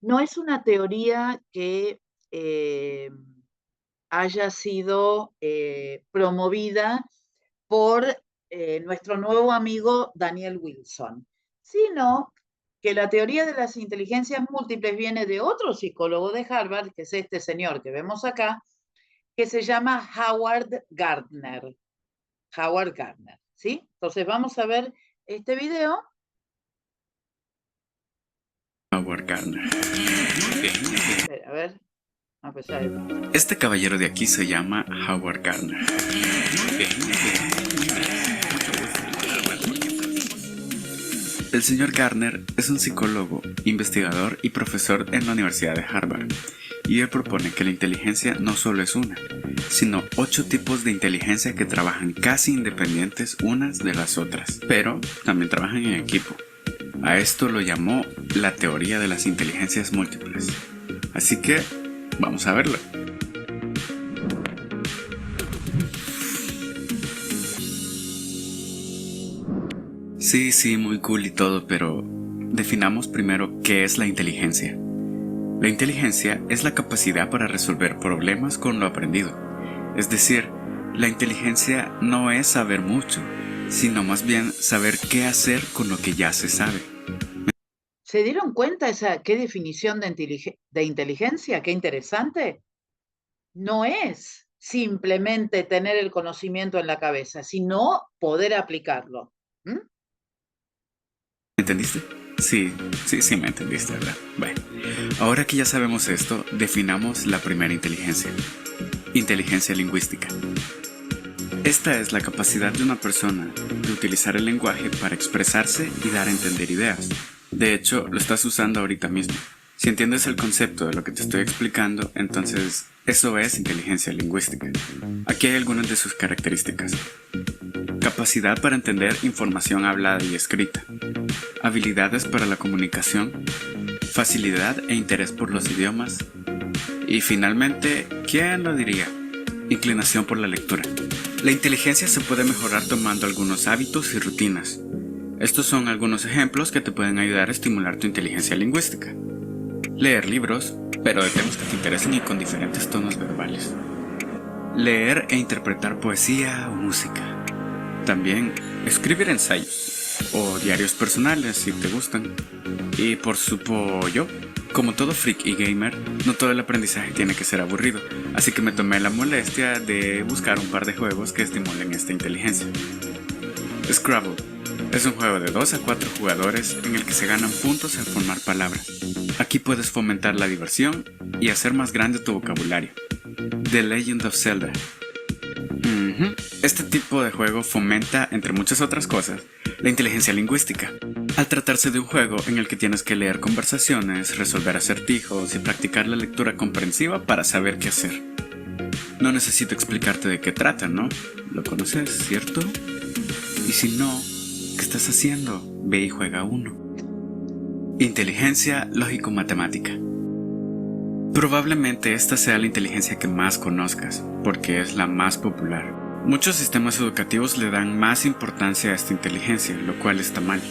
no es una teoría que haya sido promovida por nuestro nuevo amigo Daniel Wilson, sino que la teoría de las inteligencias múltiples viene de otro psicólogo de Harvard, que es este señor que vemos acá, que se llama Howard Gardner. Howard Gardner, ¿sí? Entonces vamos a ver este video. Howard Gardner. A ver, a empezar. Este caballero de aquí se llama Howard Gardner. El señor Gardner es un psicólogo, investigador y profesor en la Universidad de Harvard, y él propone que la inteligencia no solo es una, sino 8 tipos de inteligencia que trabajan casi independientes unas de las otras, pero también trabajan en equipo. A esto lo llamó la teoría de las inteligencias múltiples. Así que, vamos a verlo. Sí, muy cool y todo, pero definamos primero qué es la inteligencia. La inteligencia es la capacidad para resolver problemas con lo aprendido. Es decir, la inteligencia no es saber mucho, sino más bien saber qué hacer con lo que ya se sabe. ¿Se dieron cuenta qué definición de inteligencia? Qué interesante. No es simplemente tener el conocimiento en la cabeza, sino poder aplicarlo. ¿Mm? ¿Entendiste? Sí, me entendiste, ¿verdad? Bueno, ahora que ya sabemos esto, definamos la primera inteligencia. Inteligencia lingüística. Esta es la capacidad de una persona de utilizar el lenguaje para expresarse y dar a entender ideas. De hecho, lo estás usando ahorita mismo. Si entiendes el concepto de lo que te estoy explicando, entonces eso es inteligencia lingüística. Aquí hay algunas de sus características. Capacidad para entender información hablada y escrita. Habilidades para la comunicación. Facilidad e interés por los idiomas. Y finalmente, ¿quién lo diría? Inclinación por la lectura. La inteligencia se puede mejorar tomando algunos hábitos y rutinas. Estos son algunos ejemplos que te pueden ayudar a estimular tu inteligencia lingüística. Leer libros, pero de temas que te interesen y con diferentes tonos verbales. Leer e interpretar poesía o música. También escribir ensayos o diarios personales si te gustan. Y por supuesto, como todo freak y gamer, no todo el aprendizaje tiene que ser aburrido, así que me tomé la molestia de buscar un par de juegos que estimulen esta inteligencia. Scrabble es un juego de 2 a 4 jugadores en el que se ganan puntos al formar palabras. Aquí puedes fomentar la diversión y hacer más grande tu vocabulario. The Legend of Zelda. Este tipo de juego fomenta, entre muchas otras cosas, la inteligencia lingüística. Al tratarse de un juego en el que tienes que leer conversaciones, resolver acertijos y practicar la lectura comprensiva para saber qué hacer. No necesito explicarte de qué trata, ¿no? Lo conoces, ¿cierto? Y si no, ¿qué estás haciendo? Ve y juega uno. Inteligencia lógico-matemática. Probablemente esta sea la inteligencia que más conozcas, porque es la más popular. Muchos sistemas educativos le dan más importancia a esta inteligencia, lo cual está mal.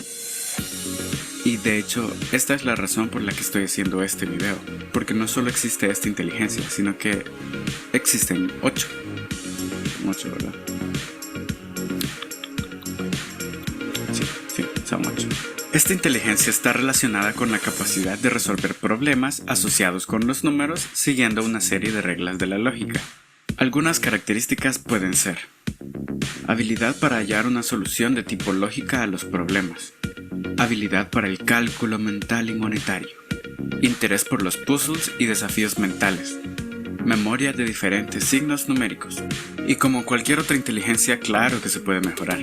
Y de hecho, esta es la razón por la que estoy haciendo este video, porque no solo existe esta inteligencia, sino que existen 8. 8, ¿verdad? Sí, son 8. Esta inteligencia está relacionada con la capacidad de resolver problemas asociados con los números siguiendo una serie de reglas de la lógica. Algunas características pueden ser: habilidad para hallar una solución de tipo lógica a los problemas, habilidad para el cálculo mental y monetario, interés por los puzzles y desafíos mentales, memoria de diferentes signos numéricos. Y como cualquier otra inteligencia, claro que se puede mejorar.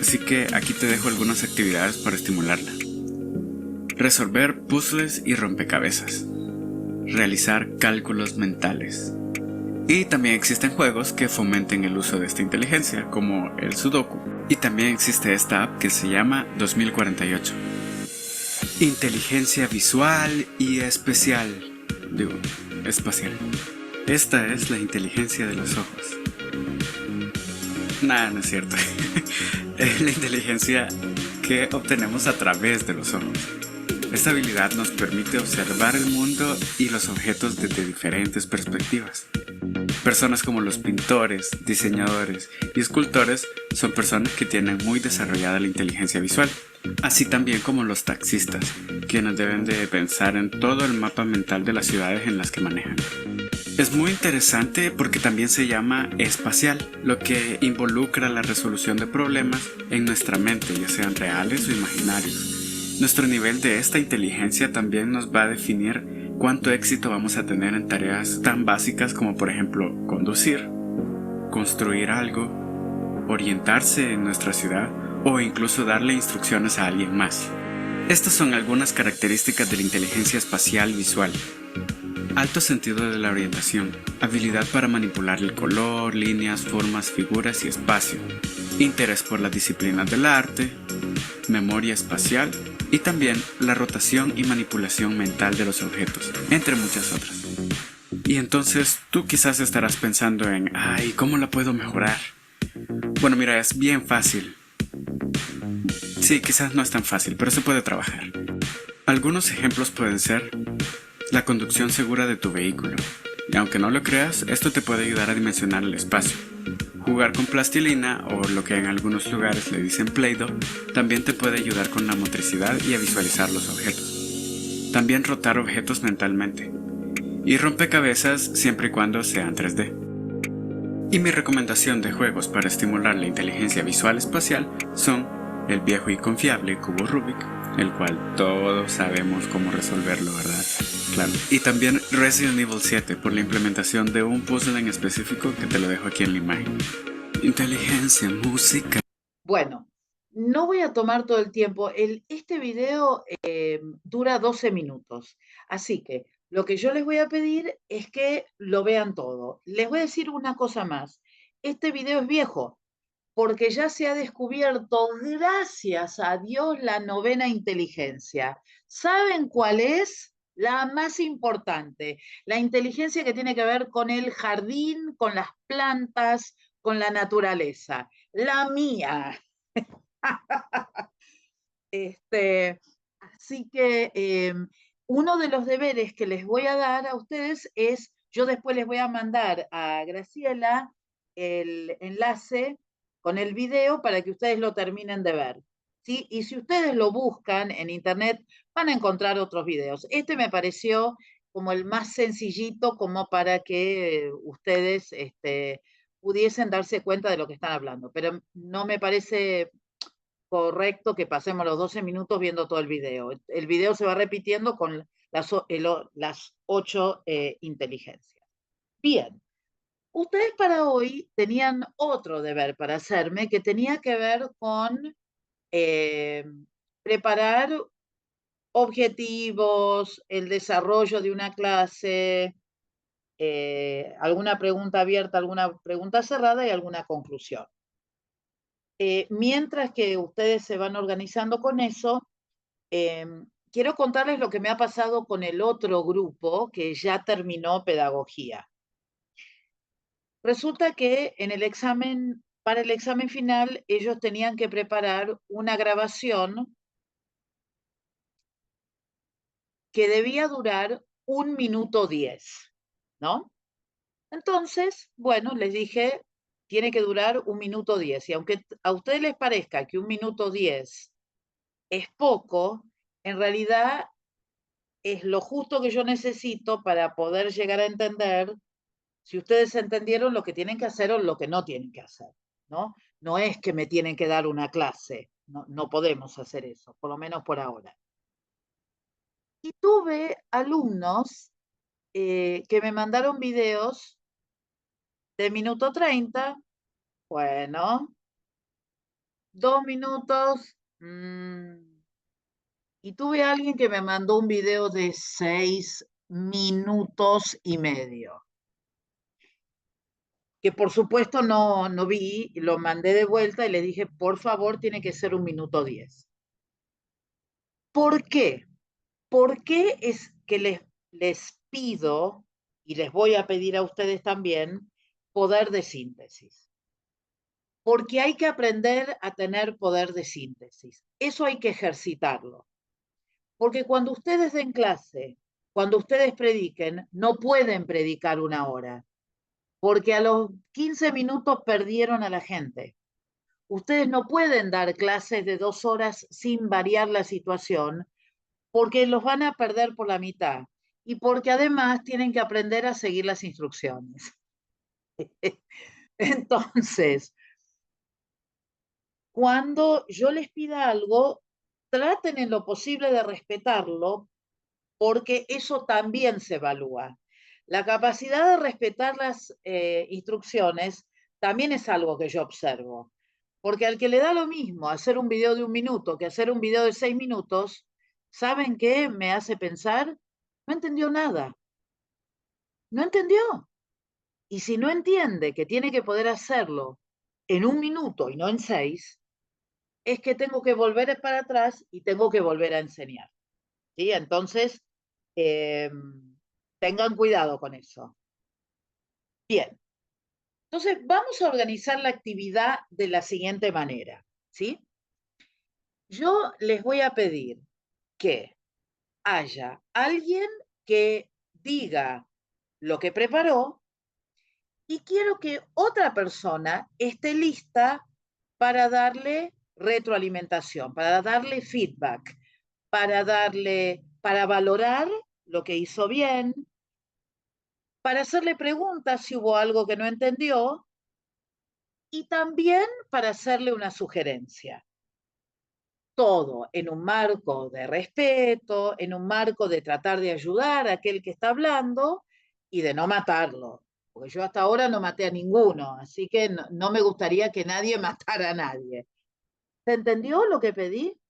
Así que aquí te dejo algunas actividades para estimularla. Resolver puzzles y rompecabezas. Realizar cálculos mentales. Y también existen juegos que fomenten el uso de esta inteligencia, como el Sudoku. Y también existe esta app que se llama 2048. Inteligencia visual y espacial. Esta es la inteligencia de los ojos. Nada, no es cierto. Es la inteligencia que obtenemos a través de los ojos. Esta habilidad nos permite observar el mundo y los objetos desde diferentes perspectivas. Personas como los pintores, diseñadores y escultores son personas que tienen muy desarrollada la inteligencia visual, así también como los taxistas, quienes deben de pensar en todo el mapa mental de las ciudades en las que manejan. Es muy interesante porque también se llama espacial, lo que involucra la resolución de problemas en nuestra mente, ya sean reales o imaginarios. Nuestro nivel de esta inteligencia también nos va a definir cuánto éxito vamos a tener en tareas tan básicas como, por ejemplo, conducir, construir algo, orientarse en nuestra ciudad o incluso darle instrucciones a alguien más. Estas son algunas características de la inteligencia espacial visual. Alto sentido de la orientación, habilidad para manipular el color, líneas, formas, figuras y espacio, interés por las disciplinas del arte, memoria espacial y también la rotación y manipulación mental de los objetos, entre muchas otras. Y entonces tú quizás estarás pensando en, ay, ¿cómo la puedo mejorar? Bueno, mira, es bien fácil. Sí, quizás no es tan fácil, pero se puede trabajar. Algunos ejemplos pueden ser la conducción segura de tu vehículo. Y aunque no lo creas, esto te puede ayudar a dimensionar el espacio. Jugar con plastilina, o lo que en algunos lugares le dicen Play-Doh, también te puede ayudar con la motricidad y a visualizar los objetos. También rotar objetos mentalmente. Y rompecabezas siempre y cuando sean 3D. Y mi recomendación de juegos para estimular la inteligencia visual espacial son el viejo y confiable cubo Rubik, el cual todos sabemos cómo resolverlo, ¿verdad? Claro. Y también Resident Evil 7 por la implementación de un puzzle en específico que te lo dejo aquí en la imagen. Inteligencia, música. Bueno, no voy a tomar todo el tiempo. Este video dura 12 minutos, así que lo que yo les voy a pedir es que lo vean todo. Les voy a decir una cosa más. Este video es viejo, porque ya se ha descubierto, gracias a Dios, la 9ª inteligencia. ¿Saben cuál es? La más importante, la inteligencia que tiene que ver con el jardín, con las plantas, con la naturaleza. La mía. Así que uno de los deberes que les voy a dar a ustedes es, yo después les voy a mandar a Graciela el enlace con el video para que ustedes lo terminen de ver, ¿sí? Y si ustedes lo buscan en internet, van a encontrar otros videos. Este me pareció como el más sencillito, como para que ustedes pudiesen darse cuenta de lo que están hablando, pero no me parece correcto que pasemos los 12 minutos viendo todo el video. El video se va repitiendo con las 8 inteligencias. Bien, ustedes para hoy tenían otro deber para hacerme que tenía que ver con preparar objetivos, el desarrollo de una clase, alguna pregunta abierta, alguna pregunta cerrada y alguna conclusión. Mientras que ustedes se van organizando con eso, quiero contarles lo que me ha pasado con el otro grupo que ya terminó pedagogía. Resulta que en el examen, para el examen final, ellos tenían que preparar una grabación que debía durar 1 minuto 10, ¿no? Entonces, bueno, les dije, tiene que durar 1 minuto 10. Y aunque a ustedes les parezca que 1 minuto 10 es poco, en realidad es lo justo que yo necesito para poder llegar a entender si ustedes entendieron lo que tienen que hacer o lo que no tienen que hacer, ¿no? No es que me tienen que dar una clase, no podemos hacer eso, por lo menos por ahora. Y tuve alumnos que me mandaron videos de minuto 30, bueno, 2 minutos, y tuve a alguien que me mandó un video de 6 minutos y medio, que por supuesto no vi, lo mandé de vuelta y le dije, por favor, tiene que ser 1 minuto 10. ¿Por qué? ¿Por qué es que les pido, y les voy a pedir a ustedes también, poder de síntesis? Porque hay que aprender a tener poder de síntesis. Eso hay que ejercitarlo. Porque cuando ustedes den clase, cuando ustedes prediquen, no pueden predicar 1 hora, porque a los 15 minutos perdieron a la gente. Ustedes no pueden dar clases de 2 horas sin variar la situación, porque los van a perder por la mitad y porque además tienen que aprender a seguir las instrucciones. Entonces, cuando yo les pida algo, traten en lo posible de respetarlo, porque eso también se evalúa. La capacidad de respetar las instrucciones también es algo que yo observo, porque al que le da lo mismo hacer un video de 1 minuto que hacer un video de 6 minutos, ¿saben qué me hace pensar? No entendió nada. No entendió. Y si no entiende que tiene que poder hacerlo en 1 minuto y no en 6, es que tengo que volver para atrás y tengo que volver a enseñar. ¿Sí? Entonces, tengan cuidado con eso. Bien. Entonces, vamos a organizar la actividad de la siguiente manera. ¿Sí? Yo les voy a pedir que haya alguien que diga lo que preparó y quiero que otra persona esté lista para darle retroalimentación, para darle feedback, para valorar lo que hizo bien, para hacerle preguntas si hubo algo que no entendió y también para hacerle una sugerencia. Todo en un marco de respeto, en un marco de tratar de ayudar a aquel que está hablando y de no matarlo. Porque yo hasta ahora no maté a ninguno, así que no me gustaría que nadie matara a nadie. ¿Se entendió lo que pedí?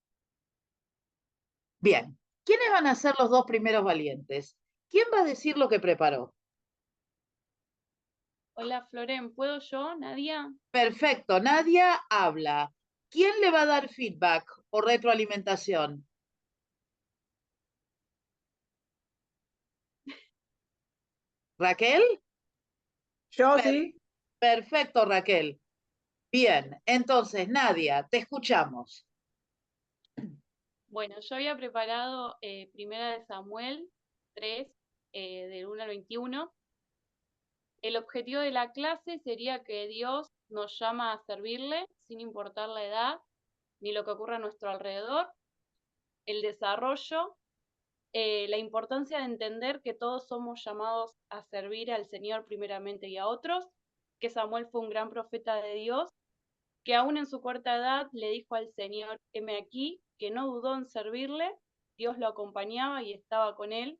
Bien. ¿Quiénes van a ser los 2 primeros valientes? ¿Quién va a decir lo que preparó? Hola, Floren, ¿puedo yo, Nadia? Perfecto, Nadia habla. ¿Quién le va a dar feedback o retroalimentación? ¿Raquel? Yo sí. Perfecto, Raquel. Bien, entonces, Nadia, te escuchamos. Bueno, yo había preparado Primera de Samuel 3, del 1 al 21. El objetivo de la clase sería que Dios nos llama a servirle sin importar la edad ni lo que ocurra a nuestro alrededor. El desarrollo, la importancia de entender que todos somos llamados a servir al Señor primeramente y a otros, que Samuel fue un gran profeta de Dios, que aún en su corta edad le dijo al Señor, heme aquí, que no dudó en servirle, Dios lo acompañaba y estaba con él,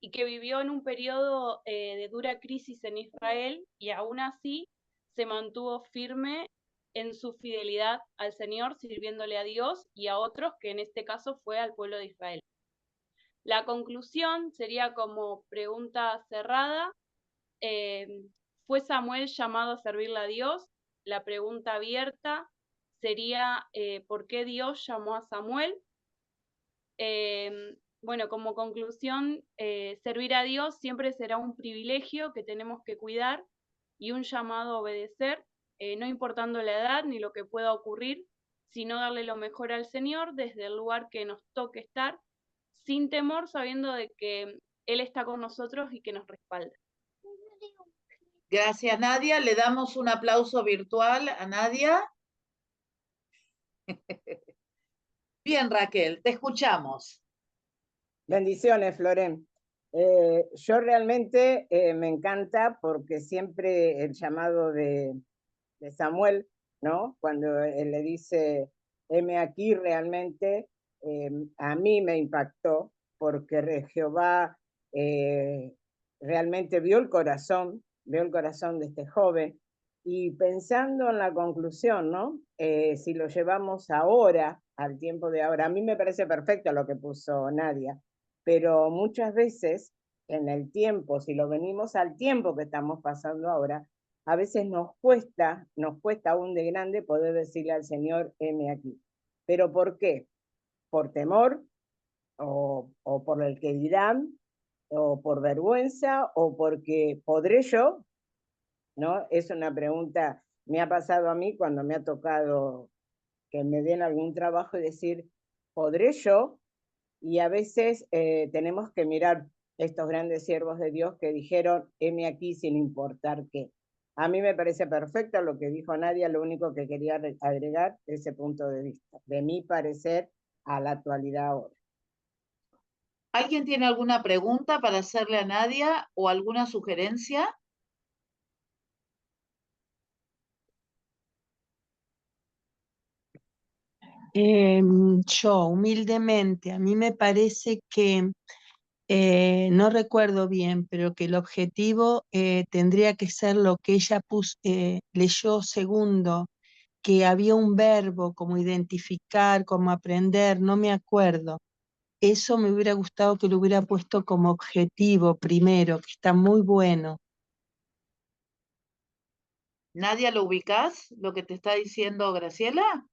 y que vivió en un periodo de dura crisis en Israel y aún así se mantuvo firme en su fidelidad al Señor, sirviéndole a Dios y a otros, que en este caso fue al pueblo de Israel. La conclusión sería como pregunta cerrada, ¿fue Samuel llamado a servirle a Dios? La pregunta abierta sería, ¿por qué Dios llamó a Samuel? Bueno, como conclusión, servir a Dios siempre será un privilegio que tenemos que cuidar y un llamado a obedecer, no importando la edad ni lo que pueda ocurrir, sino darle lo mejor al Señor desde el lugar que nos toque estar, sin temor, sabiendo de que Él está con nosotros y que nos respalda. Gracias, Nadia. Le damos un aplauso virtual a Nadia. Bien, Raquel, te escuchamos. Bendiciones, Floren. Yo realmente me encanta porque siempre el llamado de Samuel, ¿no? Cuando él le dice, heme aquí, realmente a mí me impactó porque Jehová realmente vio el corazón de este joven, y pensando en la conclusión, ¿no? Si lo llevamos ahora, al tiempo de ahora, a mí me parece perfecto lo que puso Nadia, pero muchas veces en el tiempo, si lo venimos al tiempo que estamos pasando ahora, a veces nos cuesta aún de grande poder decirle al Señor, heme aquí. ¿Pero por qué? ¿Por temor? ¿O por el que dirán? ¿O por vergüenza? ¿O porque podré yo? ¿No? Es una pregunta, me ha pasado a mí cuando me ha tocado que me den algún trabajo y decir, ¿podré yo? Y a veces tenemos que mirar estos grandes siervos de Dios que dijeron, heme aquí sin importar qué. A mí me parece perfecto lo que dijo Nadia, lo único que quería agregar ese punto de vista, de mi parecer a la actualidad ahora. ¿Alguien tiene alguna pregunta para hacerle a Nadia o alguna sugerencia? Yo, humildemente, a mí me parece que, no recuerdo bien, pero que el objetivo tendría que ser lo que ella leyó segundo, que había un verbo como identificar, como aprender, no me acuerdo. Eso me hubiera gustado que lo hubiera puesto como objetivo primero, que está muy bueno. ¿Nadia, lo ubicás, lo que te está diciendo Graciela?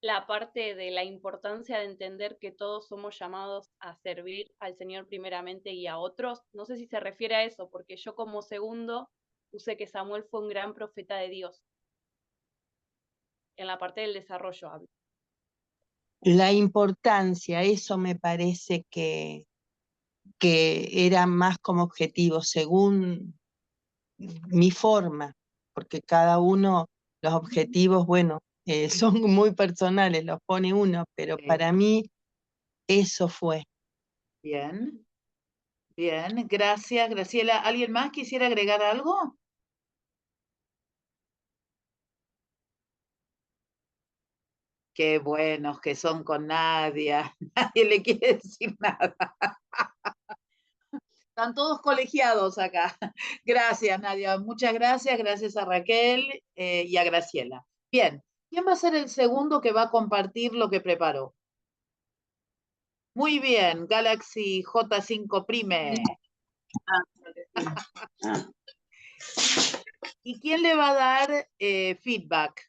La parte de la importancia de entender que todos somos llamados a servir al Señor primeramente y a otros. No sé si se refiere a eso, porque yo como segundo puse que Samuel fue un gran profeta de Dios. En la parte del desarrollo hablo. La importancia, eso me parece que era más como objetivo, según mi forma, porque cada uno, los objetivos, bueno, son muy personales, los pone uno, pero para mí eso fue. Bien, bien, gracias, Graciela. ¿Alguien más quisiera agregar algo? Qué buenos que son con Nadia. Nadie le quiere decir nada. Están todos colegiados acá. Gracias, Nadia. Muchas gracias. Gracias a Raquel y a Graciela. Bien, ¿quién va a ser el segundo que va a compartir lo que preparó? Muy bien, Galaxy J5 Prime. ¿Y quién le va a dar feedback?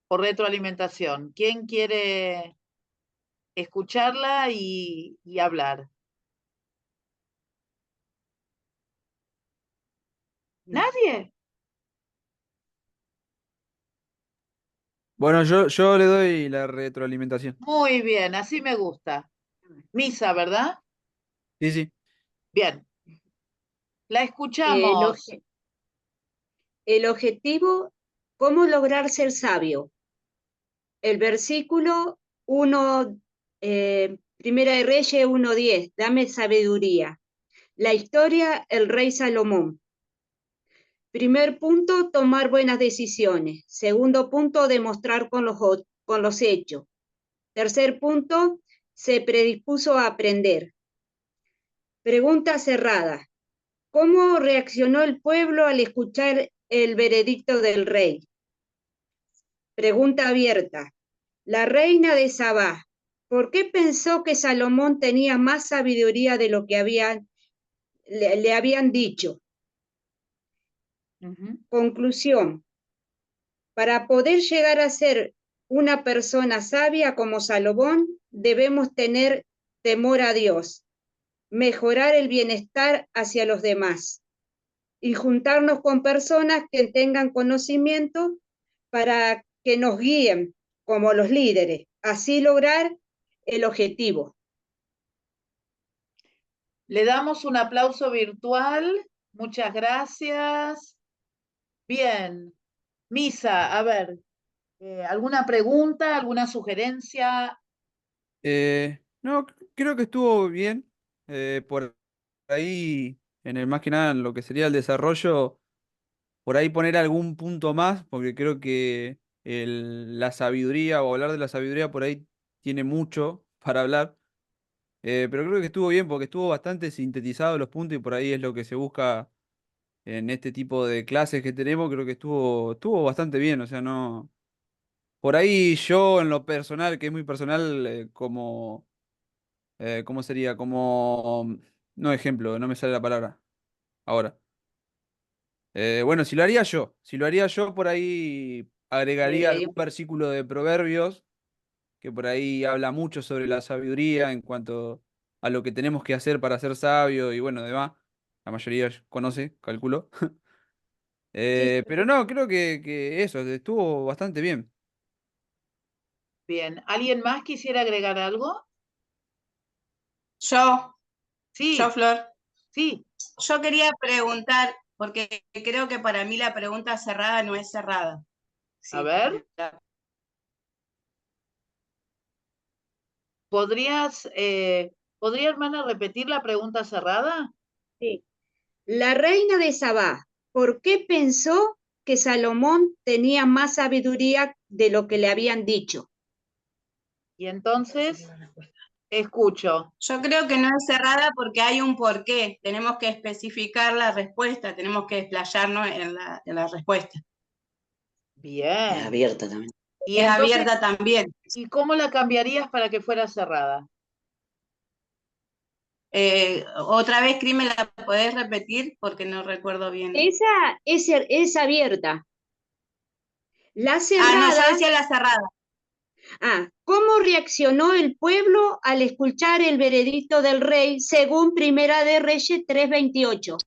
O retroalimentación. ¿Quién quiere escucharla y hablar? ¿Nadie? Bueno, yo le doy la retroalimentación. Muy bien, así me gusta. Misa, ¿verdad? Sí, sí. Bien. La El, escuchamos. el objetivo, ¿cómo lograr ser sabio? El versículo 1, Primera de Reyes 1:10, dame sabiduría. La historia, el rey Salomón. Primer punto, tomar buenas decisiones. Segundo punto, demostrar con los hechos. Tercer punto, se predispuso a aprender. Pregunta cerrada. ¿Cómo reaccionó el pueblo al escuchar el veredicto del rey? Pregunta abierta. La reina de Sabá, ¿por qué pensó que Salomón tenía más sabiduría de lo que le habían dicho? Conclusión. Para poder llegar a ser una persona sabia como Salomón, debemos tener temor a Dios, mejorar el bienestar hacia los demás y juntarnos con personas que tengan conocimiento para que nos guíen como los líderes, así lograr el objetivo. Le damos un aplauso virtual. Muchas gracias. Bien. Misa, a ver, ¿alguna pregunta, alguna sugerencia? No, creo que estuvo bien. Por ahí, más que nada, en lo que sería el desarrollo, por ahí poner algún punto más, porque creo que la sabiduría o hablar de la sabiduría por ahí tiene mucho para hablar. Pero creo que estuvo bien porque estuvo bastante sintetizado los puntos y por ahí es lo que se busca en este tipo de clases que tenemos. Creo que estuvo bastante bien, o sea, no. Por ahí yo en lo personal, que es muy personal, ¿cómo sería? No ejemplo, no me sale la palabra ahora. Bueno, si lo haría yo, por ahí agregaría algún versículo de Proverbios que por ahí habla mucho sobre la sabiduría en cuanto a lo que tenemos que hacer para ser sabio y bueno, demás. La mayoría conoce, calculo. Pero no, creo que eso, estuvo bastante bien. Bien, ¿alguien más quisiera agregar algo? Yo, Sí, Flor. sí. Yo quería preguntar, porque creo que para mí la pregunta cerrada no es cerrada. A ver. ¿Podría, hermana, repetir la pregunta cerrada? Sí. La reina de Sabá, ¿por qué pensó que Salomón tenía más sabiduría de lo que le habían dicho? Y entonces, escucho. Yo creo que no es cerrada porque hay un porqué. Tenemos que especificar la respuesta, tenemos que explayarnos en la respuesta. Bien. Es abierta también. Y es entonces, abierta también. ¿y cómo la cambiarías para que fuera cerrada? Otra vez, Cris, ¿me la podés repetir? Porque no recuerdo bien. Esa es abierta. La cerrada. No, yo decía la cerrada. ¿Cómo reaccionó el pueblo al escuchar el veredicto del rey según Primera de Reyes 3:28?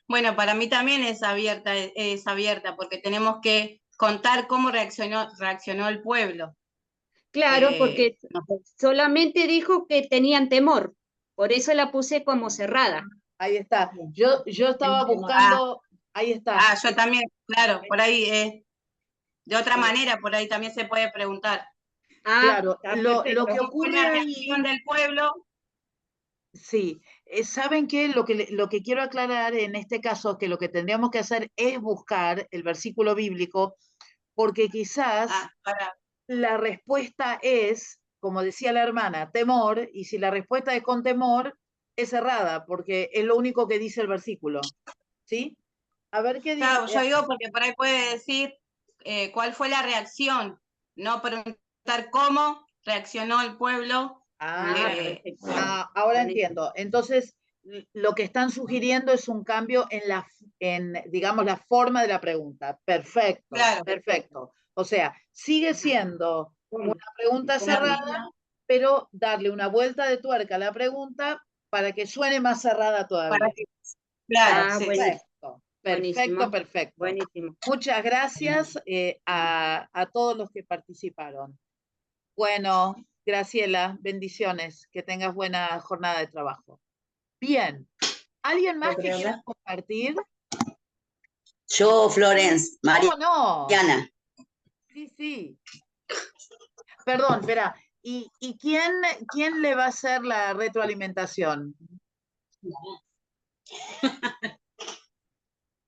Bueno, para mí también es abierta porque tenemos que contar cómo reaccionó el pueblo. Claro, porque solamente dijo que tenían temor, por eso la puse como cerrada. Ahí está. Yo estaba buscando, ahí está. Yo también, claro, por ahí de otra manera, por ahí también se puede preguntar. Claro, lo que ocurre la ahí reacción del pueblo. Sí, ¿saben qué? Lo que quiero aclarar en este caso es que lo que tendríamos que hacer es buscar el versículo bíblico, porque quizás la respuesta es, como decía la hermana, temor, y si la respuesta es con temor, es cerrada, porque es lo único que dice el versículo. ¿Sí? A ver qué dice. Claro, yo digo porque por ahí puede decir cuál fue la reacción, no preguntar cómo reaccionó el pueblo. Ahora entiendo. Entonces, lo que están sugiriendo es un cambio digamos, la forma de la pregunta. Perfecto, claro. Perfecto. O sea, sigue siendo una pregunta cerrada, pero darle una vuelta de tuerca a la pregunta para que suene más cerrada todavía. Claro, sí. Perfecto. Buenísimo. Muchas gracias a todos los que participaron. Bueno, Graciela, bendiciones, que tengas buena jornada de trabajo. Bien, ¿alguien más que quiera compartir? Yo, Florence, Mariana. Sí. Perdón, espera. ¿Y quién le va a hacer la retroalimentación?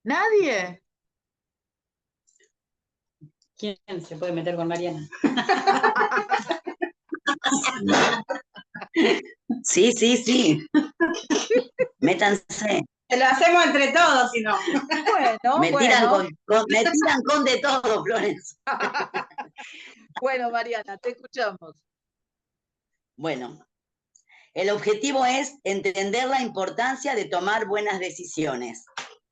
¿Nadie? ¿Quién se puede meter con Mariana? Sí. Métanse. Lo hacemos entre todos, si no. Bueno, me tiran con de todo, Florence. Bueno, Mariana, te escuchamos. Bueno, el objetivo es entender la importancia de tomar buenas decisiones,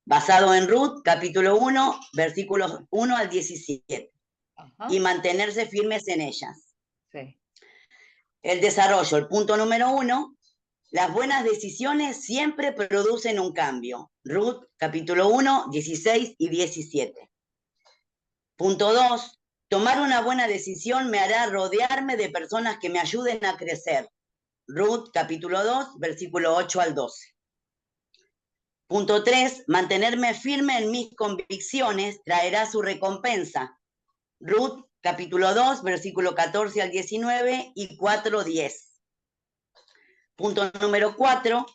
basado en Ruth, capítulo 1, versículos 1 al 17, y mantenerse firmes en ellas. Sí. El desarrollo, el punto número 1, las buenas decisiones siempre producen un cambio. Ruth, capítulo 1, 16 y 17. Punto 2, tomar una buena decisión me hará rodearme de personas que me ayuden a crecer. Ruth, capítulo 2, versículo 8 al 12. Punto 3, mantenerme firme en mis convicciones traerá su recompensa. Ruth, capítulo 2, versículo 14 al 19 y 4, 10. Punto número 4,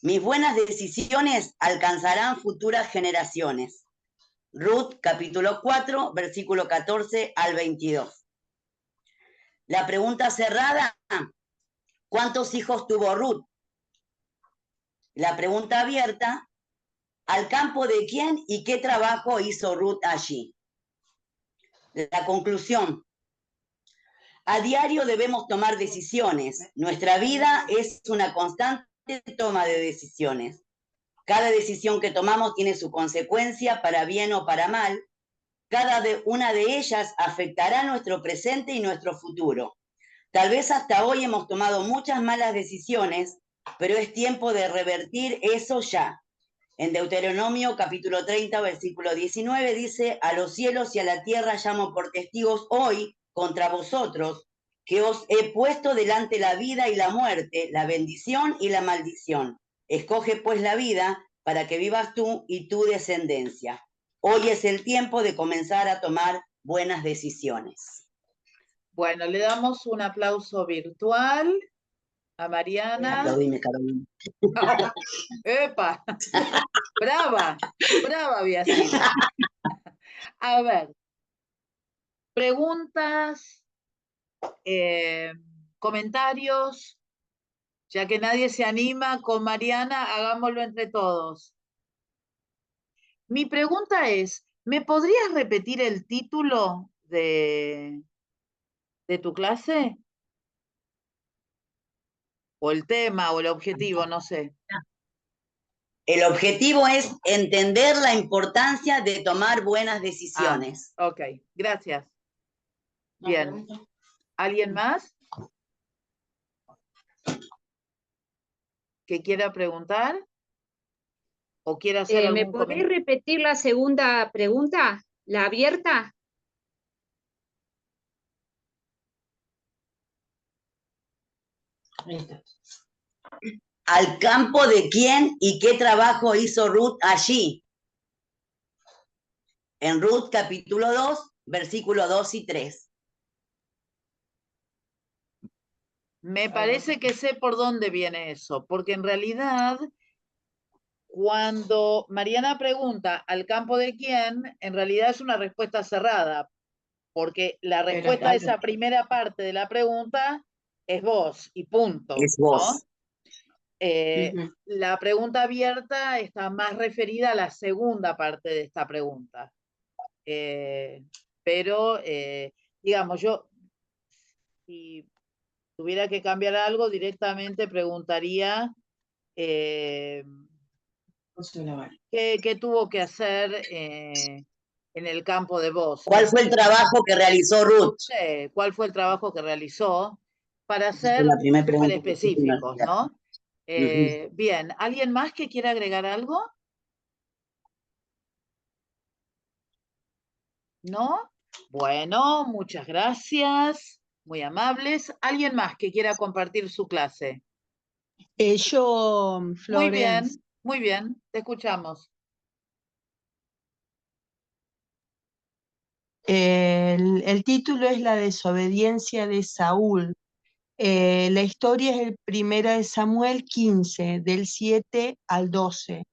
mis buenas decisiones alcanzarán futuras generaciones. Ruth capítulo 4, versículo 14 al 22. La pregunta cerrada, ¿cuántos hijos tuvo Ruth? La pregunta abierta, ¿al campo de quién y qué trabajo hizo Ruth allí? La conclusión, a diario debemos tomar decisiones. Nuestra vida es una constante toma de decisiones. Cada decisión que tomamos tiene su consecuencia, para bien o para mal. Cada una de ellas afectará nuestro presente y nuestro futuro. Tal vez hasta hoy hemos tomado muchas malas decisiones, pero es tiempo de revertir eso ya. En Deuteronomio capítulo 30, versículo 19 dice, a los cielos y a la tierra llamo por testigos hoy contra vosotros, que os he puesto delante la vida y la muerte, la bendición y la maldición. Escoge pues la vida para que vivas tú y tu descendencia. Hoy es el tiempo de comenzar a tomar buenas decisiones. Bueno, le damos un aplauso virtual a Mariana. Aplaudime, Carolina. ¡Epa! Brava, brava había sido. A ver, preguntas, comentarios, ya que nadie se anima con Mariana, hagámoslo entre todos. Mi pregunta es, ¿me podrías repetir el título de tu clase? O el tema, o el objetivo, no sé. El objetivo es entender la importancia de tomar buenas decisiones. Ok, gracias. Bien. ¿Alguien más que quiera preguntar? ¿O quiera hacer algún ¿Me podés repetir la segunda pregunta? ¿La abierta? ¿Al campo de quién y qué trabajo hizo Ruth allí? En Ruth capítulo 2, versículos 2 y 3. Me parece que sé por dónde viene eso, porque en realidad, cuando Mariana pregunta ¿al campo de quién?, en realidad es una respuesta cerrada, porque la respuesta a esa primera parte de la pregunta es vos, y punto. Es vos. ¿No? La pregunta abierta está más referida a la segunda parte de esta pregunta. Pero, digamos, yo, si tuviera que cambiar algo, directamente preguntaría ¿qué tuvo que hacer en el campo de vos? ¿Cuál fue el trabajo que realizó Ruth? Sí, ¿cuál fue el trabajo que realizó? Para ser súper específicos, ¿no? Bien, ¿alguien más que quiera agregar algo? ¿No? Bueno, muchas gracias, muy amables. ¿Alguien más que quiera compartir su clase? Yo, Florence. Muy bien, te escuchamos. El título es La desobediencia de Saúl. La historia es el 1 Samuel 15, del 7 al 12.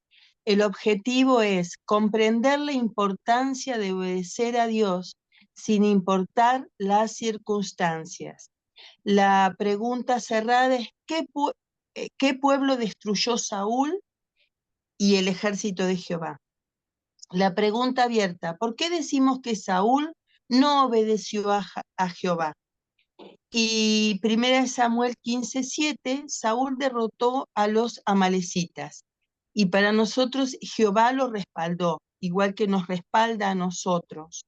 El objetivo es comprender la importancia de obedecer a Dios sin importar las circunstancias. La pregunta cerrada es ¿qué pueblo destruyó Saúl y el ejército de Jehová? La pregunta abierta, ¿por qué decimos que Saúl no obedeció a Jehová? Y 1 Samuel 15:7, Saúl derrotó a los amalecitas. Y para nosotros Jehová lo respaldó, igual que nos respalda a nosotros.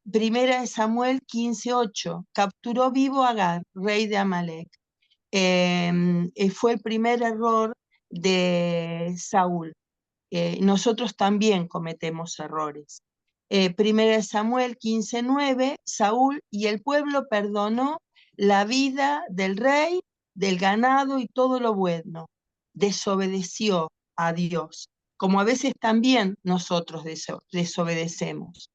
1 Samuel 15:8, capturó vivo a Agar, rey de Amalec. Fue el primer error de Saúl. Nosotros también cometemos errores. 1 Samuel 15:9, Saúl y el pueblo perdonó la vida del rey, del ganado y todo lo bueno. Desobedeció a Dios, como a veces también nosotros desobedecemos.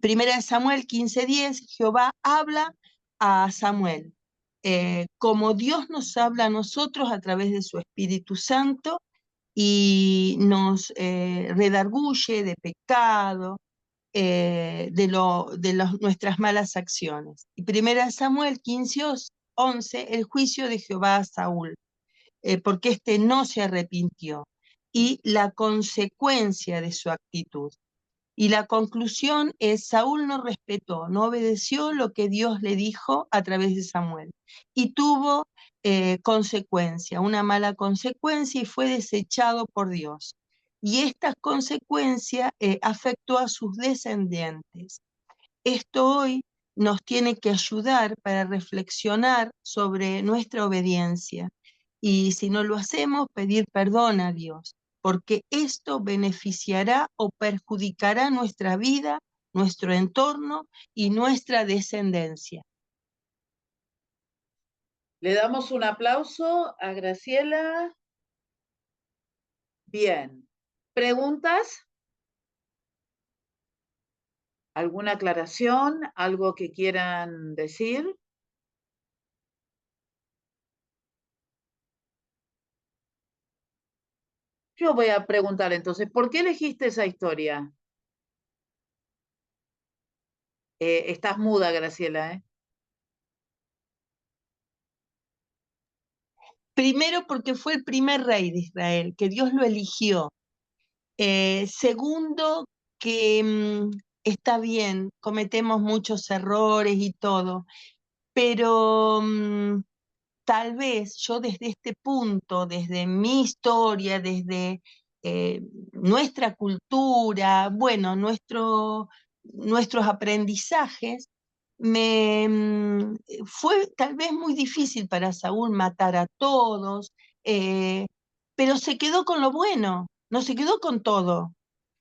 1 Samuel 15:10, Jehová habla a Samuel. Como Dios nos habla a nosotros a través de su Espíritu Santo, y nos redarguye de pecado, nuestras malas acciones. Y 1 Samuel 15:11, el juicio de Jehová a Saúl, porque éste no se arrepintió, y la consecuencia de su actitud. Y la conclusión es: Saúl no respetó, no obedeció lo que Dios le dijo a través de Samuel, y tuvo consecuencia, una mala consecuencia, y fue desechado por Dios. Y esta consecuencia afectó a sus descendientes. Esto hoy nos tiene que ayudar para reflexionar sobre nuestra obediencia, y si no lo hacemos, pedir perdón a Dios, porque esto beneficiará o perjudicará nuestra vida, nuestro entorno y nuestra descendencia. Le damos un aplauso a Graciela. Bien. ¿Preguntas? ¿Alguna aclaración? ¿Algo que quieran decir? Yo voy a preguntar entonces, ¿por qué elegiste esa historia? Estás muda, Graciela, ¿eh? Primero, porque fue el primer rey de Israel, que Dios lo eligió. Segundo, que está bien, cometemos muchos errores y todo, pero tal vez yo desde este punto, desde mi historia, desde nuestra cultura, bueno, nuestros aprendizajes, fue tal vez muy difícil para Saúl matar a todos, pero se quedó con lo bueno, no se quedó con todo.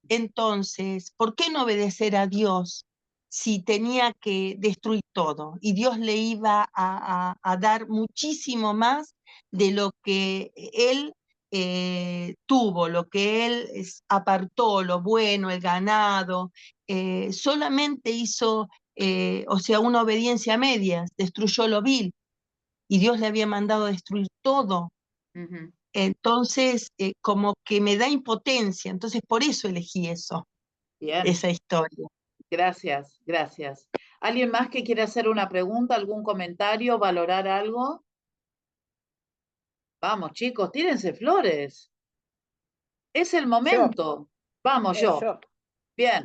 Entonces, ¿por qué no obedecer a Dios si tenía que destruir todo? Y Dios le iba a dar muchísimo más de lo que él tuvo, lo que él apartó, lo bueno, el ganado. Solamente hizo, o sea, una obediencia a medias, destruyó lo vil, y Dios le había mandado destruir todo. Entonces, como que me da impotencia, entonces por eso elegí eso, Bien. esa historia. Gracias, gracias. ¿Alguien más que quiera hacer una pregunta, algún comentario, valorar algo? Vamos, chicos, tírense flores. Es el momento. Vamos, yo. Bien.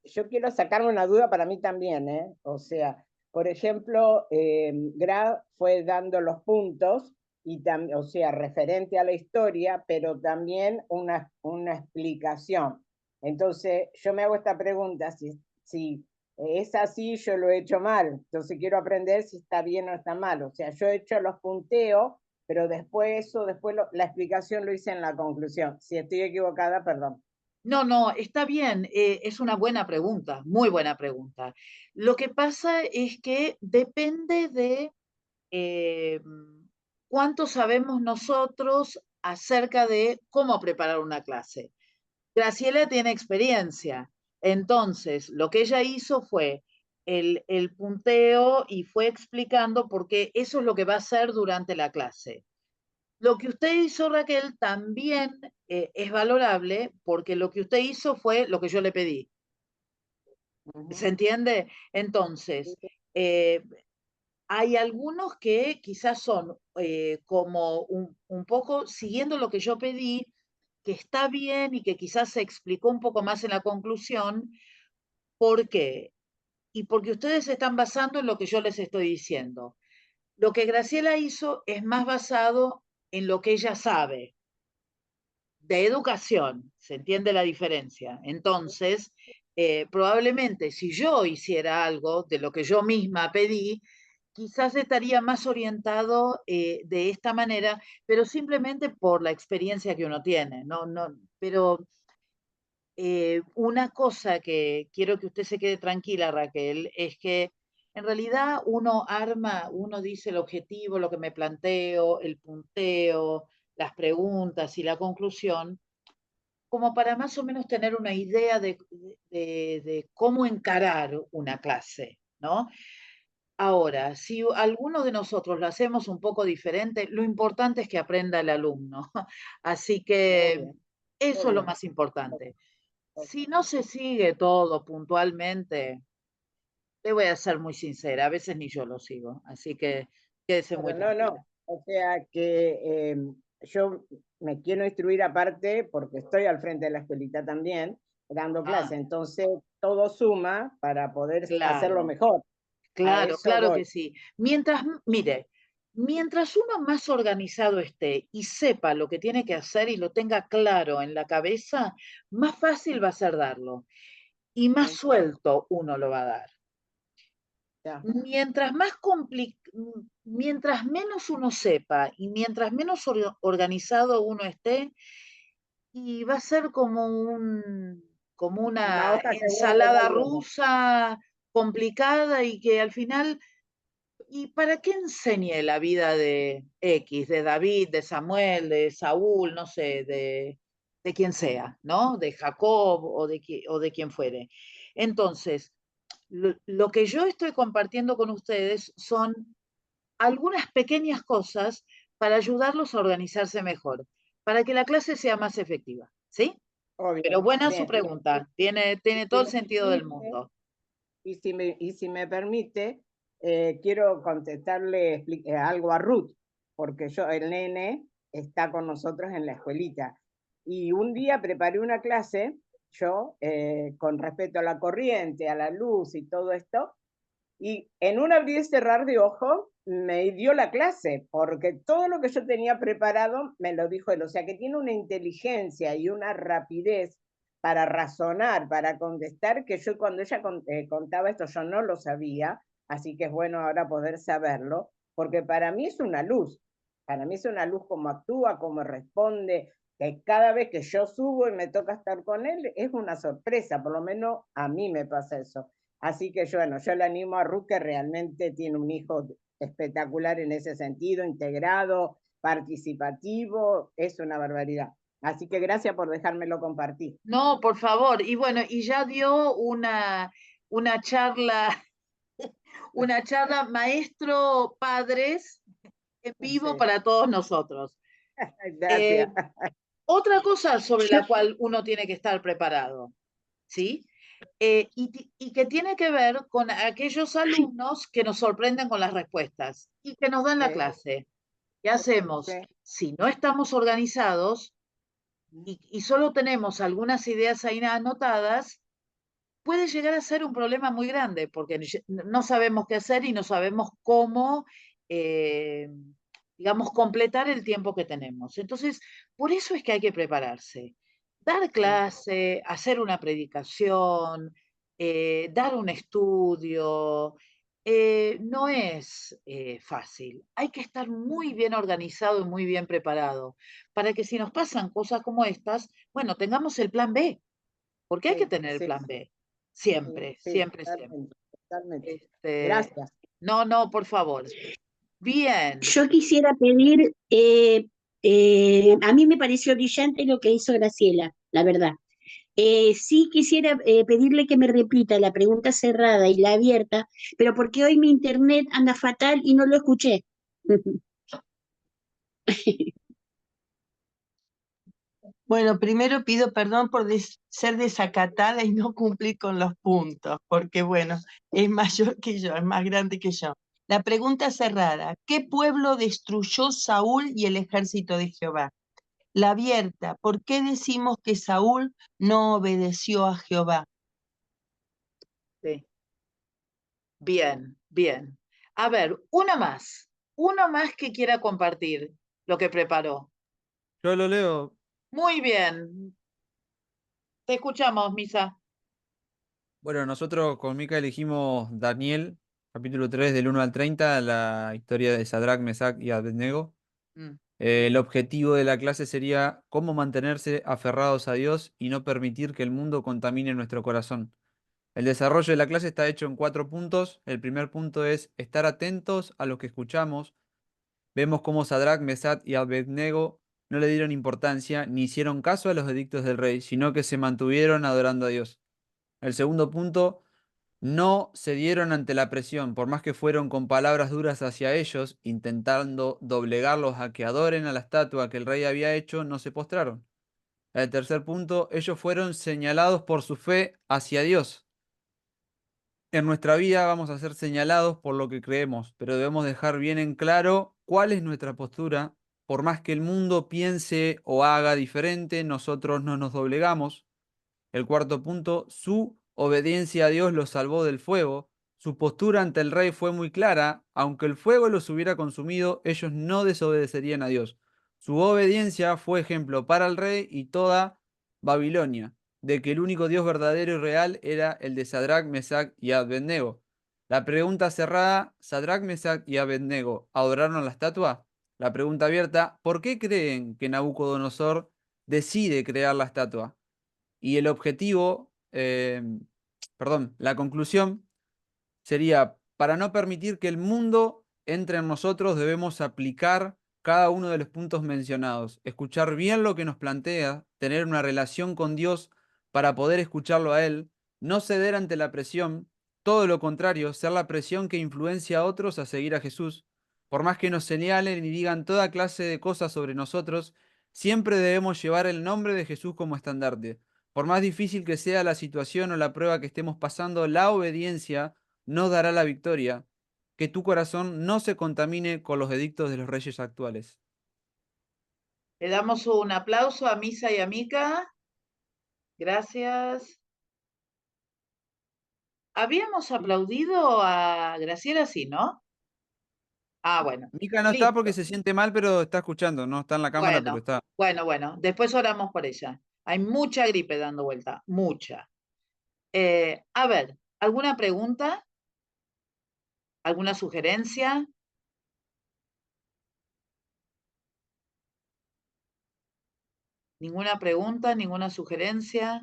Yo quiero sacarme una duda para mí también, ¿eh? O sea, por ejemplo, Gra fue dando los puntos, y o sea, referente a la historia, pero también una explicación. Entonces, yo me hago esta pregunta: si es así, yo lo he hecho mal. Entonces, quiero aprender si está bien o está mal. O sea, yo he hecho los punteos, pero después la explicación lo hice en la conclusión. Si estoy equivocada, perdón. No, no, está bien, es una buena pregunta, muy buena pregunta. Lo que pasa es que depende de cuánto sabemos nosotros acerca de cómo preparar una clase. Graciela tiene experiencia, entonces lo que ella hizo fue el punteo y fue explicando, porque eso es lo que va a hacer durante la clase. Lo que usted hizo, Raquel, también es valorable, porque lo que usted hizo fue lo que yo le pedí. ¿Se entiende? Entonces, hay algunos que quizás son como un poco siguiendo lo que yo pedí, que está bien y que quizás se explicó un poco más en la conclusión. ¿Por qué? Y porque ustedes se están basando en lo que yo les estoy diciendo. Lo que Graciela hizo es más basado en lo que ella sabe de educación, ¿se entiende la diferencia? Entonces, probablemente si yo hiciera algo de lo que yo misma pedí, quizás estaría más orientado de esta manera, pero simplemente por la experiencia que uno tiene, no, pero una cosa que quiero que usted se quede tranquila, Raquel, es que en realidad uno dice el objetivo, lo que me planteo, el punteo, las preguntas y la conclusión, como para más o menos tener una idea de cómo encarar una clase, ¿no? Ahora, si alguno de nosotros lo hacemos un poco diferente, lo importante es que aprenda el alumno. Así que Obvio, eso es lo obvio. más importante. Si no se sigue todo puntualmente, le voy a ser muy sincera, a veces ni yo lo sigo. Así que quédese muy Pero no, tranquila. no. O sea que yo me quiero instruir aparte porque estoy al frente de la escuelita también, dando clase. Entonces, todo suma para poder hacerlo Claro, mejor. A claro, eso claro voy. que sí. Mire, mientras uno más organizado esté y sepa lo que tiene que hacer y lo tenga claro en la cabeza, más fácil va a ser darlo y más suelto uno lo va a dar. Ya. Mientras menos uno sepa y mientras menos organizado uno esté, y va a ser como Una una hoja que vuelve ensalada la llena. rusa complicada y que al final, ¿y para qué enseñe la vida de X, de David, de Samuel, de Saúl, no sé, de quien sea, ¿no? De Jacob o de quien fuere? Entonces, lo que yo estoy compartiendo con ustedes son algunas pequeñas cosas para ayudarlos a organizarse mejor, para que la clase sea más efectiva, ¿sí? Pero Obvio. buena su Bien. pregunta, tiene Si todo el me sentido del permite, mundo. y si me permite, quiero contestarle algo a Ruth, porque el nene está con nosotros en la escuelita. Y un día preparé una clase, yo, con respecto a la corriente, a la luz y todo esto, y en un abrir y cerrar de ojo me dio la clase, porque todo lo que yo tenía preparado me lo dijo él. O sea que tiene una inteligencia y una rapidez para razonar, para contestar, que yo cuando ella contaba esto yo no lo sabía, así que es bueno ahora poder saberlo, porque para mí es una luz. Para mí es una luz cómo actúa, cómo responde, que cada vez que yo subo y me toca estar con él, es una sorpresa, por lo menos a mí me pasa eso. Así que yo le animo a Ruth, que realmente tiene un hijo espectacular en ese sentido, integrado, participativo, es una barbaridad. Así que gracias por dejármelo compartir. No, por favor. Y bueno, y ya dio una charla, una charla maestro padres en vivo Sí. para todos nosotros. Gracias. Otra cosa sobre la cual uno tiene que estar preparado, ¿sí? Y que tiene que ver con aquellos alumnos que nos sorprenden con las respuestas y que nos dan la Sí. clase. ¿Qué hacemos? Sí. Si no estamos organizados y solo tenemos algunas ideas ahí anotadas, puede llegar a ser un problema muy grande porque no sabemos qué hacer y no sabemos cómo, digamos, completar el tiempo que tenemos. Entonces, por eso es que hay que prepararse. Dar clase, hacer una predicación, dar un estudio, no es fácil. Hay que estar muy bien organizado y muy bien preparado para que si nos pasan cosas como estas, bueno, tengamos el plan B, porque hay que tener el Sí, plan B. Siempre, sí, siempre, siempre. totalmente. Este, Gracias. no, por favor. Bien. Yo quisiera pedir, a mí me pareció brillante lo que hizo Graciela, la verdad. Sí quisiera pedirle que me repita la pregunta cerrada y la abierta, pero porque hoy mi internet anda fatal y no lo escuché. Bueno, primero pido perdón por ser desacatada y no cumplir con los puntos, porque bueno, es mayor que yo, es más grande que yo. La pregunta cerrada, ¿qué pueblo destruyó Saúl y el ejército de Jehová? La abierta, ¿por qué decimos que Saúl no obedeció a Jehová? Sí. Bien, bien. A ver, uno más que quiera compartir lo que preparó. Yo lo leo. Muy bien. Te escuchamos, Misa. Bueno, nosotros con Mica elegimos Daniel, capítulo 3 del 1 al 30, la historia de Sadrach, Mesach y Abednego. Mm. El objetivo de la clase sería cómo mantenerse aferrados a Dios y no permitir que el mundo contamine nuestro corazón. El desarrollo de la clase está hecho en 4 puntos. El primer punto es estar atentos a lo que escuchamos. Vemos cómo Sadrach, Mesach y Abednego no le dieron importancia ni hicieron caso a los edictos del rey, sino que se mantuvieron adorando a Dios. El segundo punto, no cedieron ante la presión, por más que fueron con palabras duras hacia ellos, intentando doblegarlos a que adoren a la estatua que el rey había hecho, no se postraron. El tercer punto, ellos fueron señalados por su fe hacia Dios. En nuestra vida vamos a ser señalados por lo que creemos, pero debemos dejar bien en claro cuál es nuestra postura. Por más que el mundo piense o haga diferente, nosotros no nos doblegamos. El cuarto punto, su obediencia a Dios los salvó del fuego. Su postura ante el rey fue muy clara. Aunque el fuego los hubiera consumido, ellos no desobedecerían a Dios. Su obediencia fue ejemplo para el rey y toda Babilonia, de que el único Dios verdadero y real era el de Sadrac, Mesac y Abednego. La pregunta cerrada, ¿Sadrac, Mesac y Abednego adoraron la estatua? La pregunta abierta, ¿por qué creen que Nabucodonosor decide crear la estatua? Y el objetivo, la conclusión sería, para no permitir que el mundo entre en nosotros, debemos aplicar cada uno de los puntos mencionados, escuchar bien lo que nos plantea, tener una relación con Dios para poder escucharlo a Él, no ceder ante la presión, todo lo contrario, ser la presión que influencia a otros a seguir a Jesús. Por más que nos señalen y digan toda clase de cosas sobre nosotros, siempre debemos llevar el nombre de Jesús como estandarte. Por más difícil que sea la situación o la prueba que estemos pasando, la obediencia nos dará la victoria. Que tu corazón no se contamine con los edictos de los reyes actuales. Le damos un aplauso a Misa y a Mica. Gracias. Habíamos aplaudido a Graciela, sí, ¿no? Ah, bueno. Mica no está porque se siente mal, pero está escuchando. No está en la cámara, pero está. Bueno. Después oramos por ella. Hay mucha gripe dando vuelta, mucha. A ver, ¿alguna pregunta? ¿Alguna sugerencia? ¿Ninguna pregunta? ¿Ninguna sugerencia?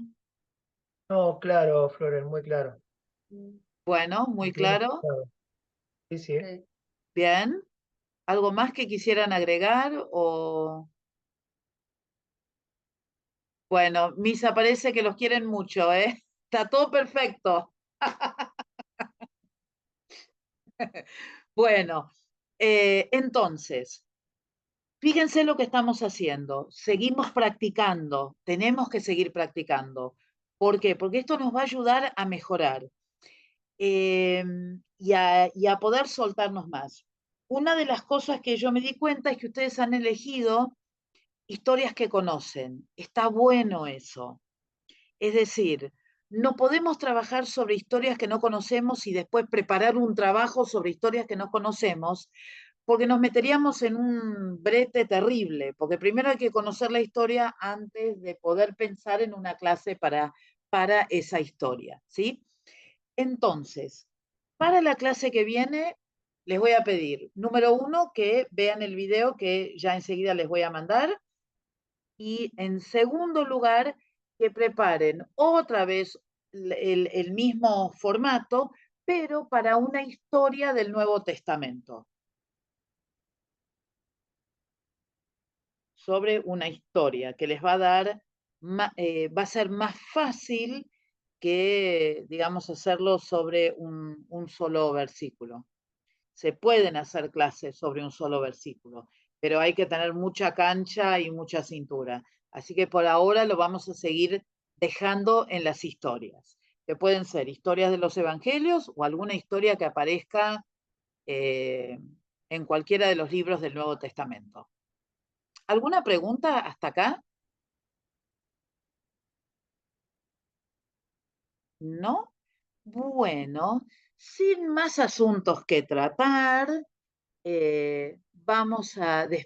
No, claro, Floren, muy claro. Bueno, muy claro. Sí, sí. Bien. ¿Algo más que quisieran agregar o...? Bueno, Misa, parece que los quieren mucho, ¿eh? Está todo perfecto. Bueno, entonces, fíjense lo que estamos haciendo. Seguimos practicando, tenemos que seguir practicando. ¿Por qué? Porque esto nos va a ayudar a mejorar y a poder soltarnos más. Una de las cosas que yo me di cuenta es que ustedes han elegido historias que conocen. Está bueno eso. Es decir, no podemos trabajar sobre historias que no conocemos y después preparar un trabajo sobre historias que no conocemos, porque nos meteríamos en un brete terrible, porque primero hay que conocer la historia antes de poder pensar en una clase para esa historia, ¿sí? Entonces, para la clase que viene, les voy a pedir, número 1, que vean el video que ya enseguida les voy a mandar, y en segundo lugar, que preparen otra vez el mismo formato, pero para una historia del Nuevo Testamento. Sobre una historia que les va a dar, va a ser más fácil que, digamos, hacerlo sobre un solo versículo. Se pueden hacer clases sobre un solo versículo, pero hay que tener mucha cancha y mucha cintura. Así que por ahora lo vamos a seguir dejando en las historias, que pueden ser historias de los evangelios o alguna historia que aparezca en cualquiera de los libros del Nuevo Testamento. ¿Alguna pregunta hasta acá? ¿No? Bueno, sin más asuntos que tratar, vamos a despedir